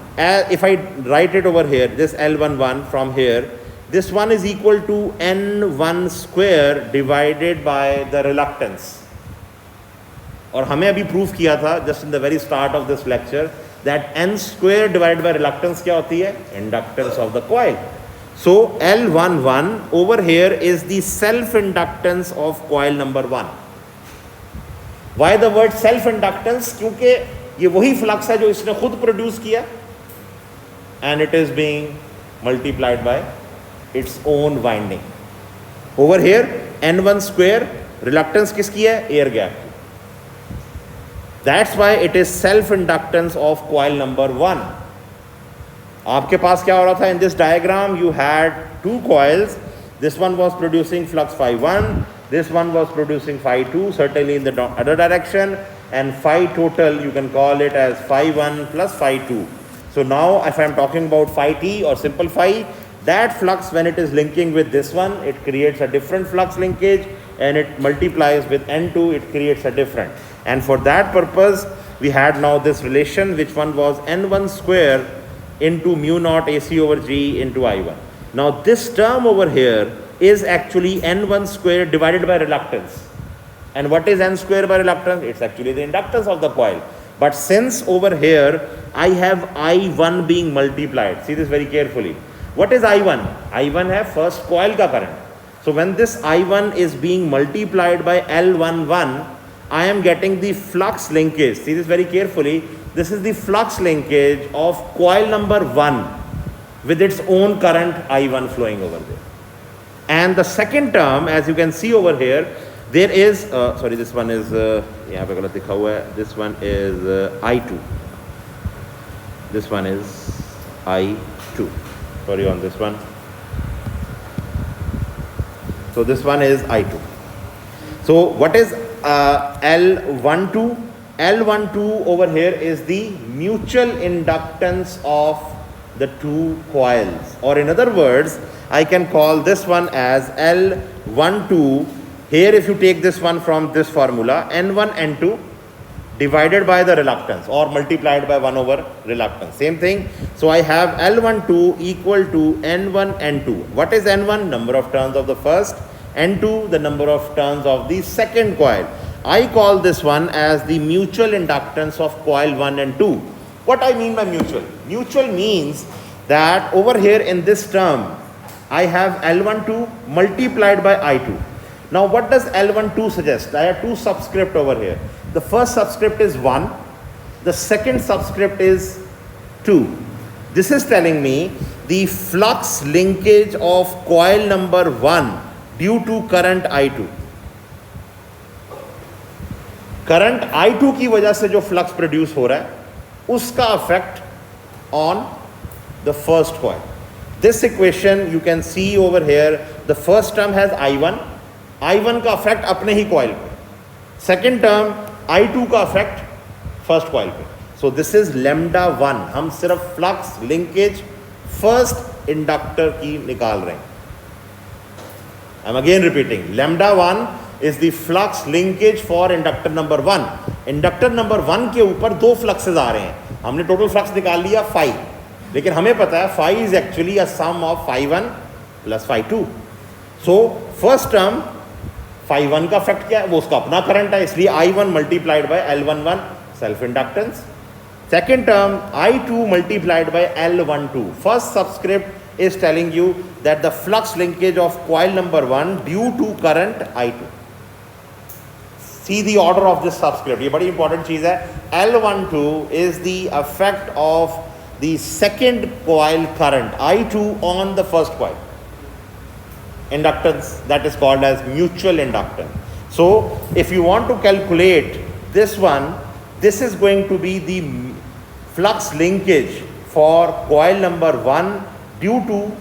if I write it over here, this L11 from here, this one is equal to N1 square divided by the reluctance. और हमें अभी proof किया था just in the very start of this lecture that n square divided by reluctance क्या होती है? Inductance of the coil. So L11 over here is the self inductance of coil number 1. Why the word self inductance? क्योंकि ये वही flux है जो इसने खुद प्रोड्यूस किया and it is being multiplied by its own winding. Over here n1 square reluctance किसकी है? Air gap. That's why it is self-inductance of coil number 1. आपके पास क्या हो रहा था? In this diagram you had two coils. This one was producing flux phi 1. This one was producing phi 2, certainly in the other direction. And phi total, you can call it as phi 1 plus phi 2. So now if I am talking about phi t or simple phi, that flux when it is linking with this one, it creates a different flux linkage, and it multiplies with n2, it creates a different. And for that purpose, we had now this relation, which one was n1 square into mu naught AC over G into I1. Now this term over here is actually n1 square divided by reluctance. And what is n square by reluctance? It's actually the inductance of the coil. But since over here, I have I1 being multiplied. See this very carefully. What is I1? I1 है first coil का current. So when this I1 is being multiplied by L11, I am getting the flux linkage. See this very carefully. This is the flux linkage of coil number 1 with its own current I1 flowing over there. And the second term, as you can see over here, there is, this one is, this one is I2. This one is I2. Sorry on this one. So this one is I2. So what is L12? L12 over here is the mutual inductance of the two coils. Or in other words, I can call this one as L12. Here if you take this one from this formula, N1, N2 divided by the reluctance or multiplied by 1 over reluctance. Same thing. So I have L12 equal to N1, N2. What is N1? Number of turns of the first. N2, the number of turns of the second coil. I call this one as the mutual inductance of coil 1 and 2. What I mean by mutual? Mutual means that over here in this term, I have L12 multiplied by I2. Now what does L12 suggest? I have two subscript over here. The first subscript is 1. The second subscript is 2. This is telling me the flux linkage of coil number 1 due to current I2. Current I2 की वजह से जो flux produce हो रहा है उसका affect on the first coil. This equation you can C over here. The first term has I1 का affect अपने ही कॉइल पे. सेकेंड टर्म I2 का अफेक्ट फर्स्ट कॉइल पे. So this is lambda 1. हम सिर्फ फ्लक्स लिंकेज फर्स्ट इंडक्टर की निकाल रहे हैं. I M again repeating. Lambda 1 is the flux linkage for inductor number 1. Inductor number 1 के ऊपर दो फ्लक्सेस आ रहे हैं. हमने टोटल फ्लक्स निकाल लिया फाई, लेकिन हमें पता है phi is actually a sum of phi 1 plus phi 2. So first term phi 1 का इफेक्ट क्या है, वो उसका अपना करंट है, इसलिए I1 multiplied by L11 self inductance. Second term I2 multiplied by L12. First subscript is telling you that the flux linkage of coil number 1 due to current I2. See the order of this subscript. ये बड़ी important चीज़ है. L12 is the effect of the second coil current I2 on the first coil. Inductance, that is called as mutual inductance. So if you want to calculate this one, this is going to be the flux linkage for coil number 1 due to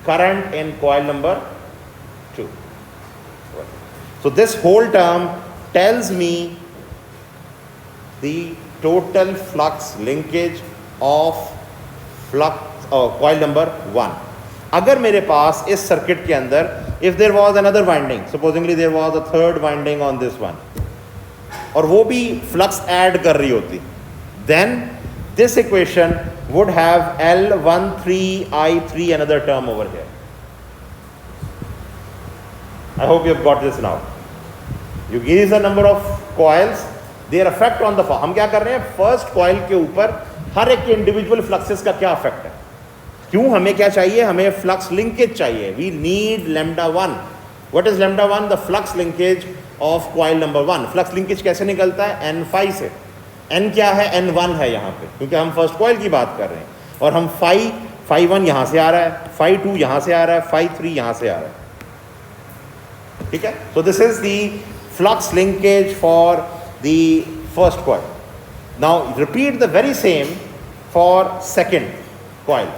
current in coil number 2. So this whole term tells me the total flux linkage of coil number 1. अगर मेरे पास इस circuit के अंदर if there was another winding, supposingly there was a third winding on this one, और वो भी flux add कर रही होती, then this equation would have L13I3 another term over here. I hope you have got this now. You give the number of coils, their effect on the, हम क्या कर रहे हैं, फर्स्ट कॉइल के ऊपर हर एक इंडिविजुअल फ्लक्सेस का क्या इफेक्ट है. क्यों, हमें क्या चाहिए, हमें फ्लक्स लिंकेज चाहिए. We need lambda 1. What is lambda 1? The flux linkage of coil number 1. Flux linkage कैसे निकलता है, N5 से. N क्या है, N1 है यहाँ पे, क्योंकि हम फर्स्ट कॉइल की बात कर रहे हैं, और हम phi 1 यहाँ से आ रहा है, phi 2 यहाँ से आ रहा है, phi 3 यहाँ से आ रहा है. ठीक है. So this is the flux linkage for the first coil. Now repeat the very same for second coil.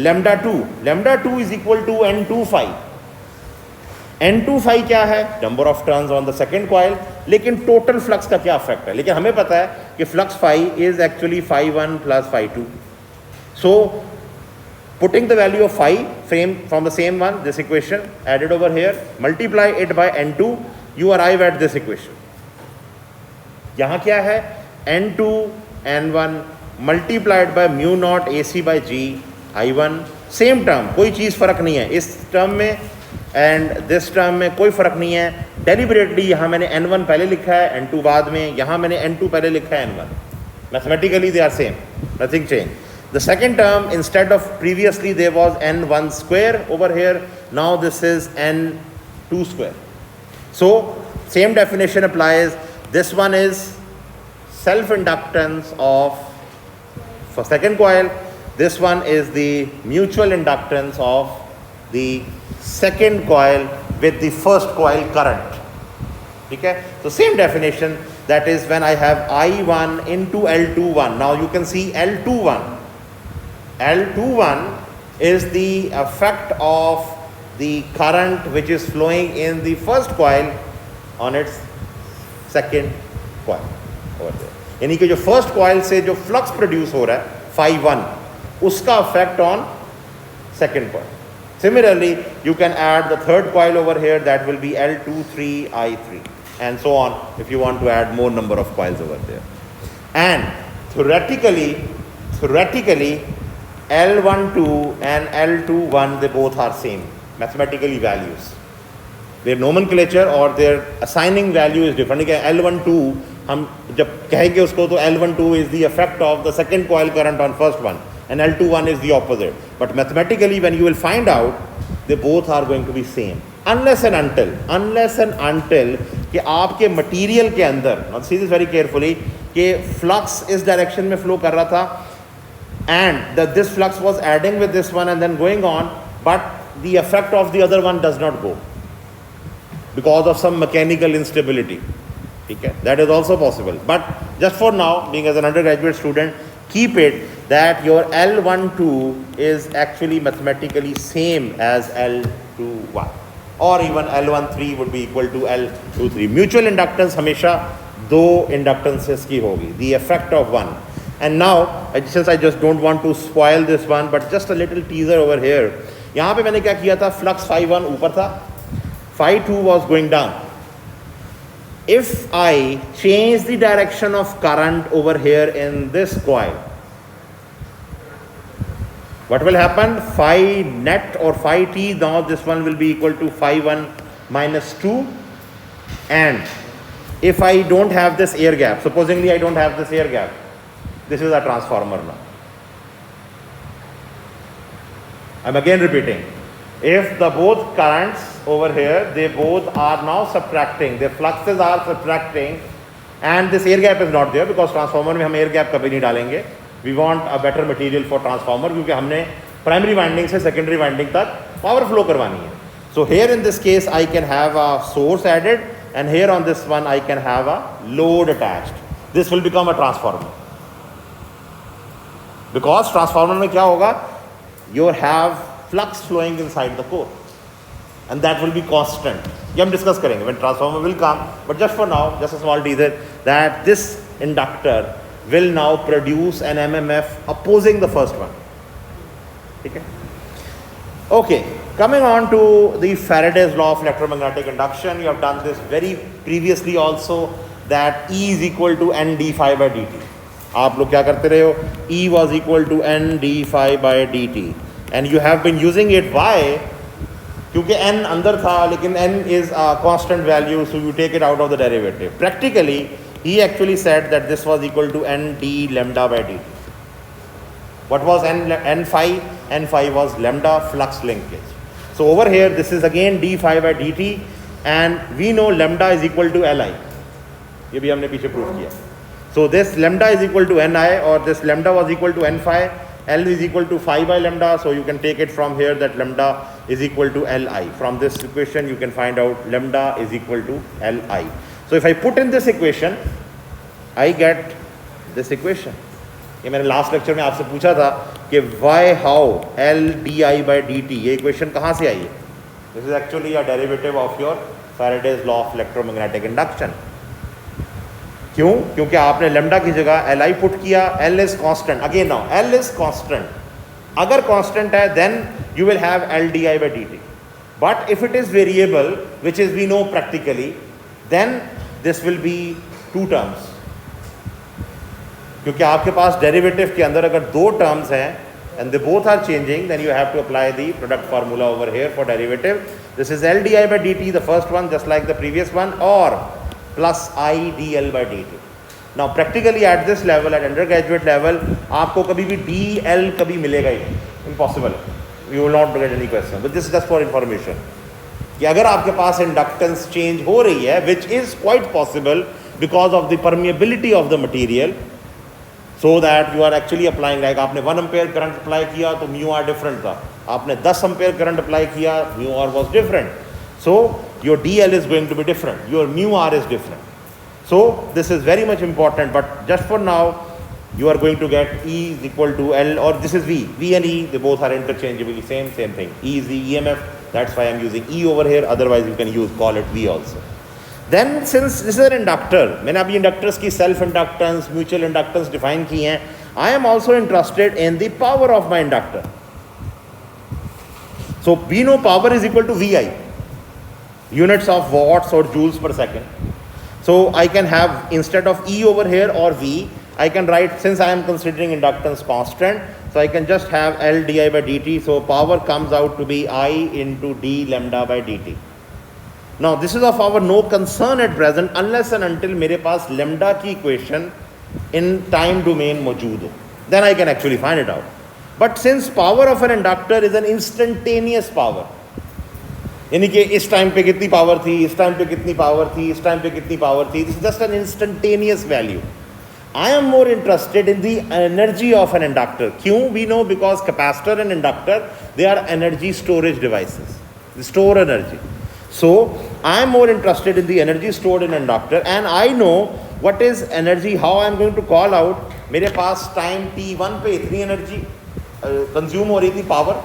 Lambda 2. Lambda 2 is equal to N2 phi. N2 phi क्या है, number of turns on the second coil. लेकिन total flux का क्या effect है, लेकिन हमें पता है कि flux phi is actually phi 1 plus phi 2. So putting the value of phi from the same one, this equation added over here, multiply it by N2, you arrive at this equation. यहाँ क्या है, N2 N1 multiplied by mu naught AC by G I1. Same term, कोई चीज़ फ़र्क नहीं है इस term में and this term में, कोई फ़र्क नहीं है. डेलिबरेटली यहाँ मैंने N1 पहले लिखा है, N2 बाद में, यहाँ मैंने N2 पहले लिखा है, N1. Mathematically they are same, nothing change. The second term, instead of previously there was N1 square over here, now this is N2 square. So same definition applies. This one is self-inductance of for second coil. This one is the mutual inductance of the second coil with the first coil current. Okay? So same definition, that is when I have I1 into L21. Now you can see L21. L21 is the effect of the current which is flowing in the first coil on its second coil over there. यानी कि जो first coil से जो flux produce हो रहा है phi 1, उसका effect on second coil. Similarly, you can add the third coil over here, that will be L23I3, and so on if you want to add more number of coils over there. And theoretically L12 and L21, they both are same mathematically values. Their nomenclature or their assigning value is different. L12 हम जब कहेंगे उसको तो L12 is the effect of the second coil current on first one, and L21 is the opposite. But mathematically when you will find out, they both are going to be same unless and until कि आपके material के अंदर, now see this very carefully, कि flux इस direction में flow कर रहा था and this flux was adding with this one and then going on, but the effect of the other one does not go because of some mechanical instability. Okay? That is also possible. But just for now, being as an undergraduate student, keep it that your L12 is actually mathematically same as L21, or even L13 would be equal to L23. Mutual inductance हमेशा दो inductances की होगी, the effect of one. And now, since I just don't want to spoil this one, but just a little teaser over here. यहाँ पे मैंने क्या किया था, flux phi 1 ऊपर था, phi 2 was going down. If I change the direction of current over here in this coil, what will happen? Phi net or phi t, now this one will be equal to phi 1 minus 2, And if I don't have this air gap, supposingly I don't have this air gap, this is a transformer now. I'm again repeating. If the both currents over here, they both are now subtracting, their fluxes are subtracting, and this air gap is not there because transformer में हम air gap कभी नहीं डालेंगे. We want a better material for transformer क्योंकि हमने primary winding से secondary winding तक power flow करवानी है. So here in this case I can have a source added, and here on this one I can have a load attached. This will become a transformer. Because transformer में क्या होगा? You have flux flowing inside the core, and that will be constant. ये हम discuss करेंगे when transformer will come. But just for now, just a small teaser that this inductor will now produce an MMF opposing the first one. Okay. Okay. Coming on to the Faraday's law of electromagnetic induction, you have done this very previously also, that E is equal to N d phi by dt. आप लोग क्या करते रहे हो? E was equal to N d phi by dt, and you have been using it. Why? क्योंकि N अंदर था, लेकिन N is a constant value, so you take it out of the derivative. Practically, he actually said that this was equal to N d lambda by dt. What was N phi? N phi was lambda flux linkage. So over here, this is again d phi by dt, and we know lambda is equal to Li. ये भी हमने पीछे prove किया. So this lambda is equal to Ni, or this lambda was equal to N phi. L is equal to phi by lambda, so you can take it from here that lambda is equal to Li. From this equation, you can find out lambda is equal to Li. So if I put in this equation, I get this equation. ये मैंने last lecture में आपसे पूछा था कि why how L D I by D T, ये equation कहाँ से आई है? This is actually a derivative of your Faraday's law of electromagnetic induction. क्यों? क्योंकि आपने लेमडा की जगह एल आई पुट किया. L is constant. Again now L is constant. अगर कांस्टेंट है then you will have L D I by D T. But if it is variable, which is we no practically, then this will be two terms. क्योंकि आपके पास derivative के अंदर अगर दो terms हैं and they both are changing, then you have to apply the product formula over here for derivative. This is L D I by D T, the first one, just like the previous one, और plus I D L by D T. Now practically at this level, at undergraduate level, आपको कभी भी D L कभी मिलेगा ही नहीं. Impossible. You will not get any question. But this is just for information कि अगर आपके पास इंडक्टेंस चेंज हो रही है, which is quite possible because of the permeability of the material, so that you are actually applying, like आपने 1 ampere current apply किया तो mu r different था. आपने 10 ampere करंट अप्लाई किया, mu r was different. So your DL is going to be different, your mu r is different. So this is very much important, but just for now you are going to get E is equal to L, or this is V. V and E, they both are interchangeably same thing. E is the EMF, that's why I am using E over here, otherwise you can call it V also. Then since this is an inductor, मैंने अभी inductors की self inductance, mutual inductance define की हैं. I am also interested in the power of my inductor. So we know power is equal to V I, units of watts और joules per second. So I can have, instead of E over here और V, I can write, since I am considering inductance constant, so I can just have L di by dt. So power comes out to be I into d lambda by dt. Now this is of our no concern at present unless and until मेरे पास lambda की equation in time domain मौजूद हो, then I can actually find it out. But since power of an inductor is an instantaneous power, यानी कि इस time पे कितनी power थी, इस टाइम पे कितनी पावर थी, इस टाइम पे कितनी पावर थी, this is just an instantaneous value. I am more interested in the energy of an inductor. क्यों? We know because capacitor and inductor, they are energy storage devices. They store energy. So I am more interested in the energy stored in inductor, and I know what is energy, how I am going to call out. मेरे पास time t1 पे इतनी energy consume हो रही थी power,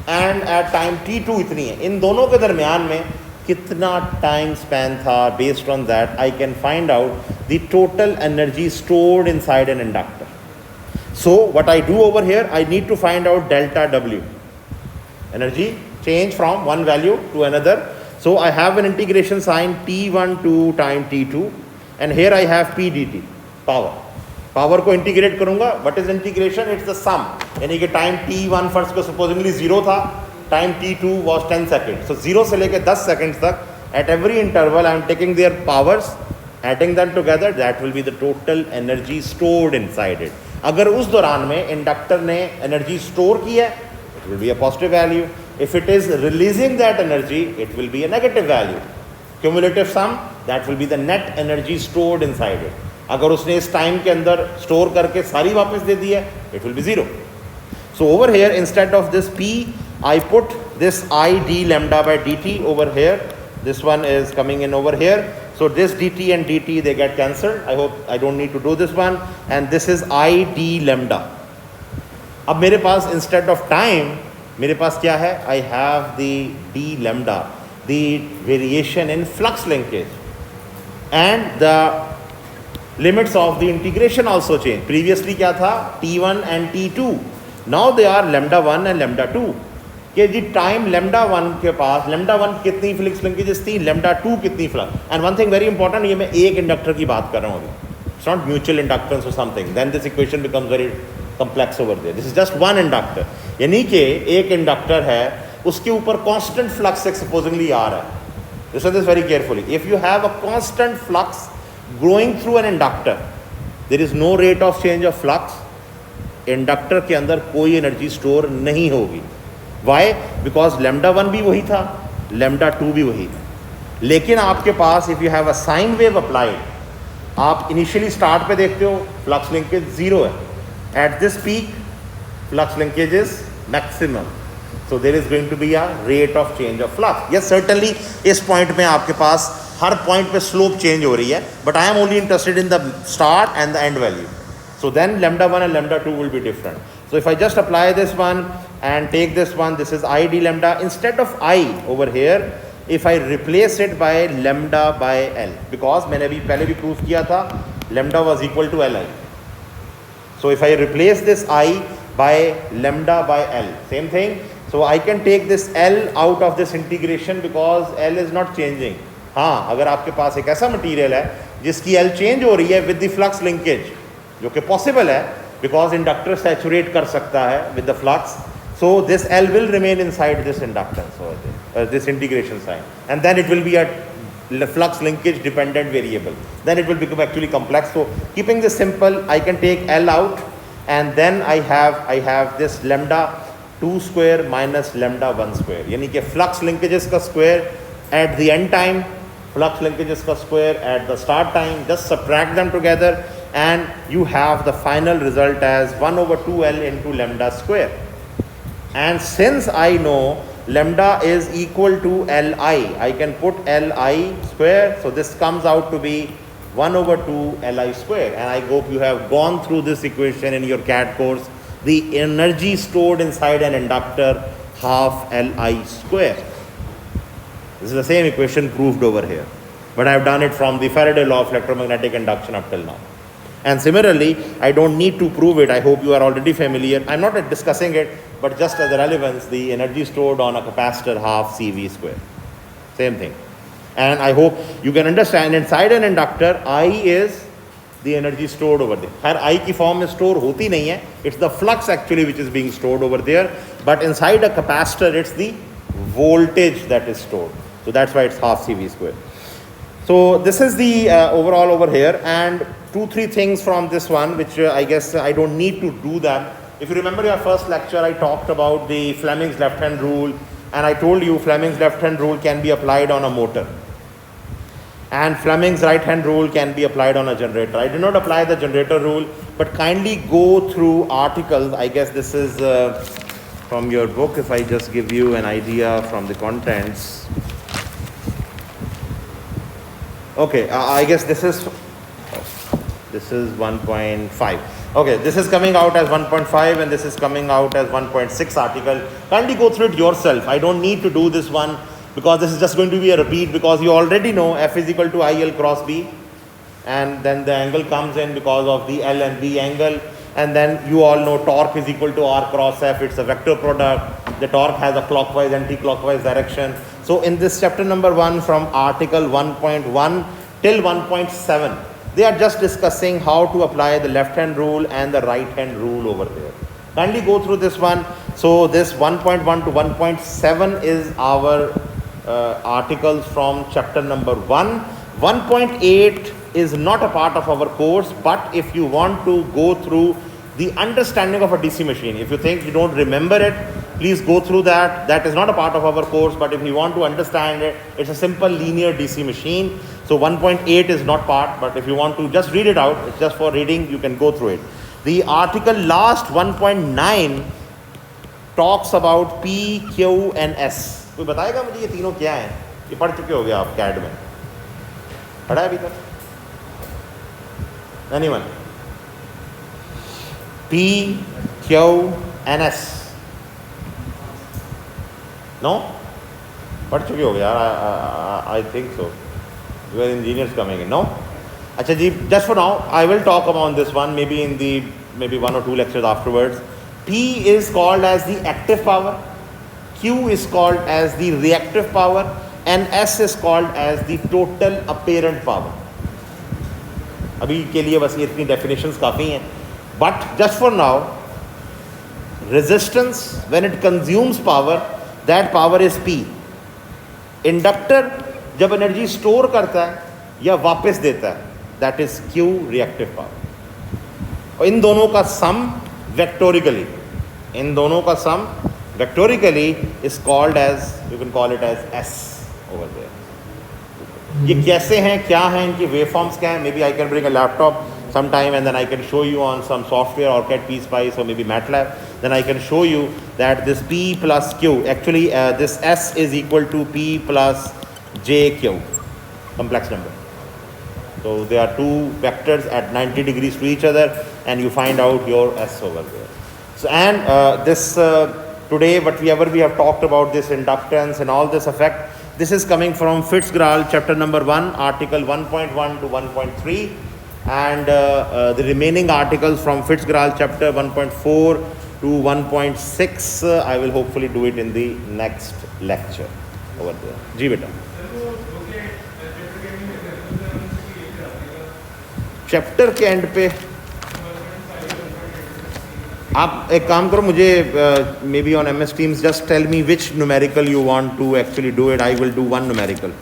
and at time t2 इतनी है. इन दोनों के दरमियान में कितना टाइम स्पैन था, based on that I can find out the total energy stored inside an inductor. So what I do over here, I need to find out delta W, energy change from one value to another. So I have an integration sign t1 to time t2, and here I have p dt, power को integrate करूंगा. What is integration? It's the sum, यानी कि time t1 first को supposedly 0 था, time t2 was 10 second. सो 0 से लेकर 10 second तक At every interval, I am taking their powers, adding them together, that will be the total energy stored inside it. अगर उस दौरान में इंडक्टर ने एनर्जी स्टोर की है, it will be a positive value. If it is releasing that energy, it will be a negative value. Cumulative sum, that will be the net energy stored inside it. अगर उसने इस time के अंदर store करके सारी वापस दे दी है, it will be zero. So over here, instead of this P, I put this I d lambda by dt over here. This one is coming in over here. So this dt and dt, they get cancelled. I hope I don't need to do this one. And this is I d lambda. अब मेरे पास instead of time, मेरे पास क्या है? I have the d lambda, the variation in flux linkage, and the limits of the integration also change. Previously क्या था? T1 and T2. Now they are lambda 1 and lambda 2. कि जी time lambda 1 के पास lambda 1 कितनी flux linkages थी, lambda 2 कितनी flux. And one thing very important, ये मैं एक इंडक्टर की बात कर रहा हूँ अभी. इट्स नॉट म्यूचुअल इंडक्टेंस और something, then this equation becomes very complex over there. This is just one inductor, यानी कि एक इंडक्टर है, उसके ऊपर कांस्टेंट फ्लक्स एक सपोजिंगली आ रहा है. Listen this very carefully. If you have a constant flux growing through an inductor, there is no rate of change of flux. Inductor के अंदर कोई एनर्जी स्टोर नहीं होगी. वाई? बिकॉज lambda 1 भी वही था, lambda 2 भी वही था. लेकिन आपके पास if you have a sine wave applied, आप इनिशियली स्टार्ट पे देखते हो फ्लक्स लिंकेज जीरो है. At this peak flux linkage is maximum, so there is going to be a rate of change of flux. Yes certainly इस point में आपके पास हर पॉइंट पे स्लोप चेंज हो रही है, but I am only interested in the start and the end value. So then lambda 1 and lambda 2 will be different. So if I just apply this one and take this one, this is I d lambda. Instead of I over here, if I replace it by lambda by L, because मैंने अभी पहले भी proof किया था lambda was equal to Li. So if I replace this I by lambda by L, same thing. So I can take this L out of this integration because L is not changing. हाँ, अगर आपके पास एक ऐसा material है जिसकी L change हो रही है with the flux linkage, जो कि पॉसिबल है बिकॉज इंडक्टर सैचुरेट कर सकता है with the flux. So this L will remain inside this inductance और this integration sign, and then it will be a flux linkage dependent variable. Then it will become actually complex. So keeping this simple, I can take L out, and then I have this lambda 2 square minus lambda 1 square, यानी कि flux linkages का square at the end time, flux linkages का square at the start time. Just subtract them together and you have the final result as 1 over 2L into lambda square. And since I know lambda is equal to Li, I can put Li square. So this comes out to be 1 over 2 Li square. And I hope you have gone through this equation in your CAD course. The energy stored inside an inductor, half Li square. This is the same equation proved over here, but I have done it from the Faraday law of electromagnetic induction up till now. And similarly, I don't need to prove it. I hope you are already familiar. I'm not discussing it, but just as a relevance, the energy stored on a capacitor, half CV square. Same thing. And I hope you can understand, inside an inductor, I is the energy stored over there. Her I की form में store होती नहीं है. It's the flux actually which is being stored over there. But inside a capacitor, it's the voltage that is stored. So that's why it's half CV square. So this is the overall over here, and 2-3 things from this one which I guess I don't need to do them. If you remember your first lecture, I talked about the Fleming's left hand rule, and I told you Fleming's left hand rule can be applied on a motor, and Fleming's right hand rule can be applied on a generator. I did not apply the generator rule, but kindly go through articles. I guess this is from your book, if I just give you an idea from the contents. Okay, I guess this is 1.5. Okay, this is coming out as 1.5 and this is coming out as 1.6 article. Kindly go through it yourself. I don't need to do this one because this is just going to be a repeat, because you already know F is equal to IL cross B, and then the angle comes in because of the L and B angle, and then you all know torque is equal to R cross F. It's a vector product. The torque has a clockwise anti-clockwise direction. So in this chapter number 1, from article 1.1 till 1.7, they are just discussing how to apply the left hand rule and the right hand rule over there. Kindly go through this one. So this 1.1 to 1.7 is our articles from chapter number 1. 1.8 is not a part of our course, but if you want to go through the understanding of a DC machine, if you think you don't remember it, please go through that. That is not a part of our course, but if you want to understand it, it's a simple linear DC machine. So 1.8 is not part, but if you want to just read it out, it's just for reading, you can go through it. The article last 1.9 talks about P, Q and S. कोई बताएगा मुझे ये तीनों क्या हैं? ये पढ़ चुके हो गए आप कैड में? पढ़ा है अभी तक? Anyone? P, Q and S. No? पढ़ चुके हो गए यार? I think so. You are engineers coming in, no? अच्छा जी, just for now, I will talk about this one maybe in the maybe 1 or 2 lectures afterwards. P is called as the active power, Q is called as the reactive power, and S is called as the total apparent power. अभी के लिए बस ये इतनी definitions काफ़ी हैं. But just for now, resistance when it consumes power, that power is P. Inductor जब energy store करता है या वापस देता है, that is Q reactive power. और इन दोनों का सम vectorically, इन दोनों का सम vectorically is called as, you can call it as S over there. ये कैसे हैं, क्या हैं, इनकी waveforms क्या हैं? Maybe I can bring a laptop sometime and then I can show you on some software, OrCAD, PSpice or maybe MATLAB. Then I can show you that this P plus Q, actually this S is equal to P plus JQ, complex number. So there are two vectors at 90 degrees to each other and you find out your S over there. So and this today whatever we have talked about, this inductance and all this effect, this is coming from Fitzgerald chapter number 1, article 1.1 to 1.3 and the remaining articles from Fitzgerald chapter 1.4 to 1.6 I will hopefully do it in the next lecture over there. जी बेटा. Chapter के and पे आप एक काम करो, मुझे maybe on MS Teams just tell me which numerical you want to actually do it. I will do one numerical,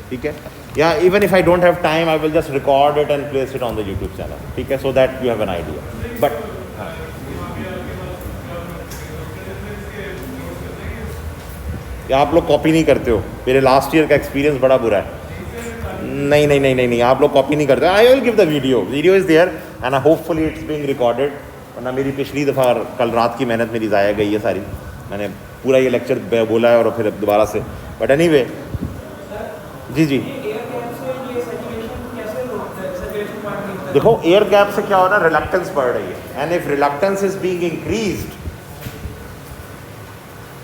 ठीक है? या even if I don't have time I will just record it and place it on the YouTube channel, ठीक है? So that you have an idea. But आप लोग copy नहीं करते हो, मेरे लास्ट ईयर का एक्सपीरियंस बड़ा बुरा है. नहीं, आप लोग कॉपी नहीं करते. I will give the video is there and hopefully it's being recorded. वरना मेरी पिछली दफ़ा कल रात की मेहनत मेरी ज़ाया गई है सारी. मैंने पूरा ये लेक्चर बोला है और फिर दोबारा से. बट एनीवे, जी देखो, एयर गैप से क्या हो रहा है, रिलक्टेंस बढ़ रही है and if reluctance is being increased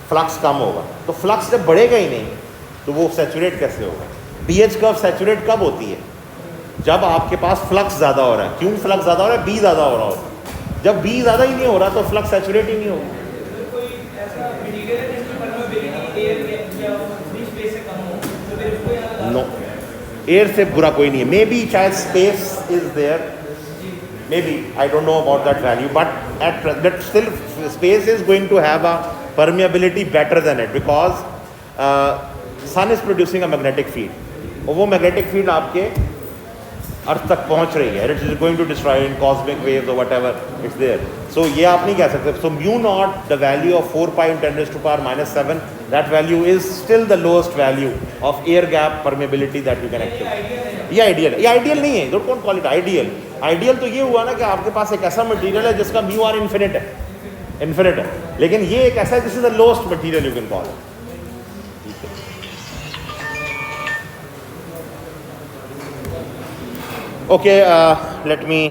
flux कम होगा. तो फ्लक्स जब बढ़ेगा ही नहीं तो वो सैचुरेट कैसे होगा? pH कर्व सैचुरेट कब होती है? जब आपके पास फ्लक्स ज़्यादा हो रहा है. क्यों फ्लक्स ज़्यादा हो रहा है? B ज़्यादा हो रहा हो. जब B ज़्यादा ही नहीं हो रहा तो फ्लक्स सैचुरेट ही नहीं होगा. नो, एयर से बुरा कोई नहीं है. मे बी शायद space is there, maybe I don't know about that value, but at but still space is going to have a permeability better than it because sun is producing a magnetic field और वो magnetic field आपके अर्थ तक पहुंच रही है. It is going to destroy in cosmic waves or whatever it's there. So ये आप नहीं कह सकते. So mu naught, the value of 4 pi into 10 raised to power minus 7, that value is still the lowest value of air gap permeability that you can actually. ये ideal है. ये ideal नहीं है, don't call it ideal. Ideal तो ये हुआ ना कि आपके पास एक ऐसा मटेरियल है जिसका mu r इन्फिनिट है, लेकिन ये एक ऐसा है this is the lowest material you can call it. Okay, let me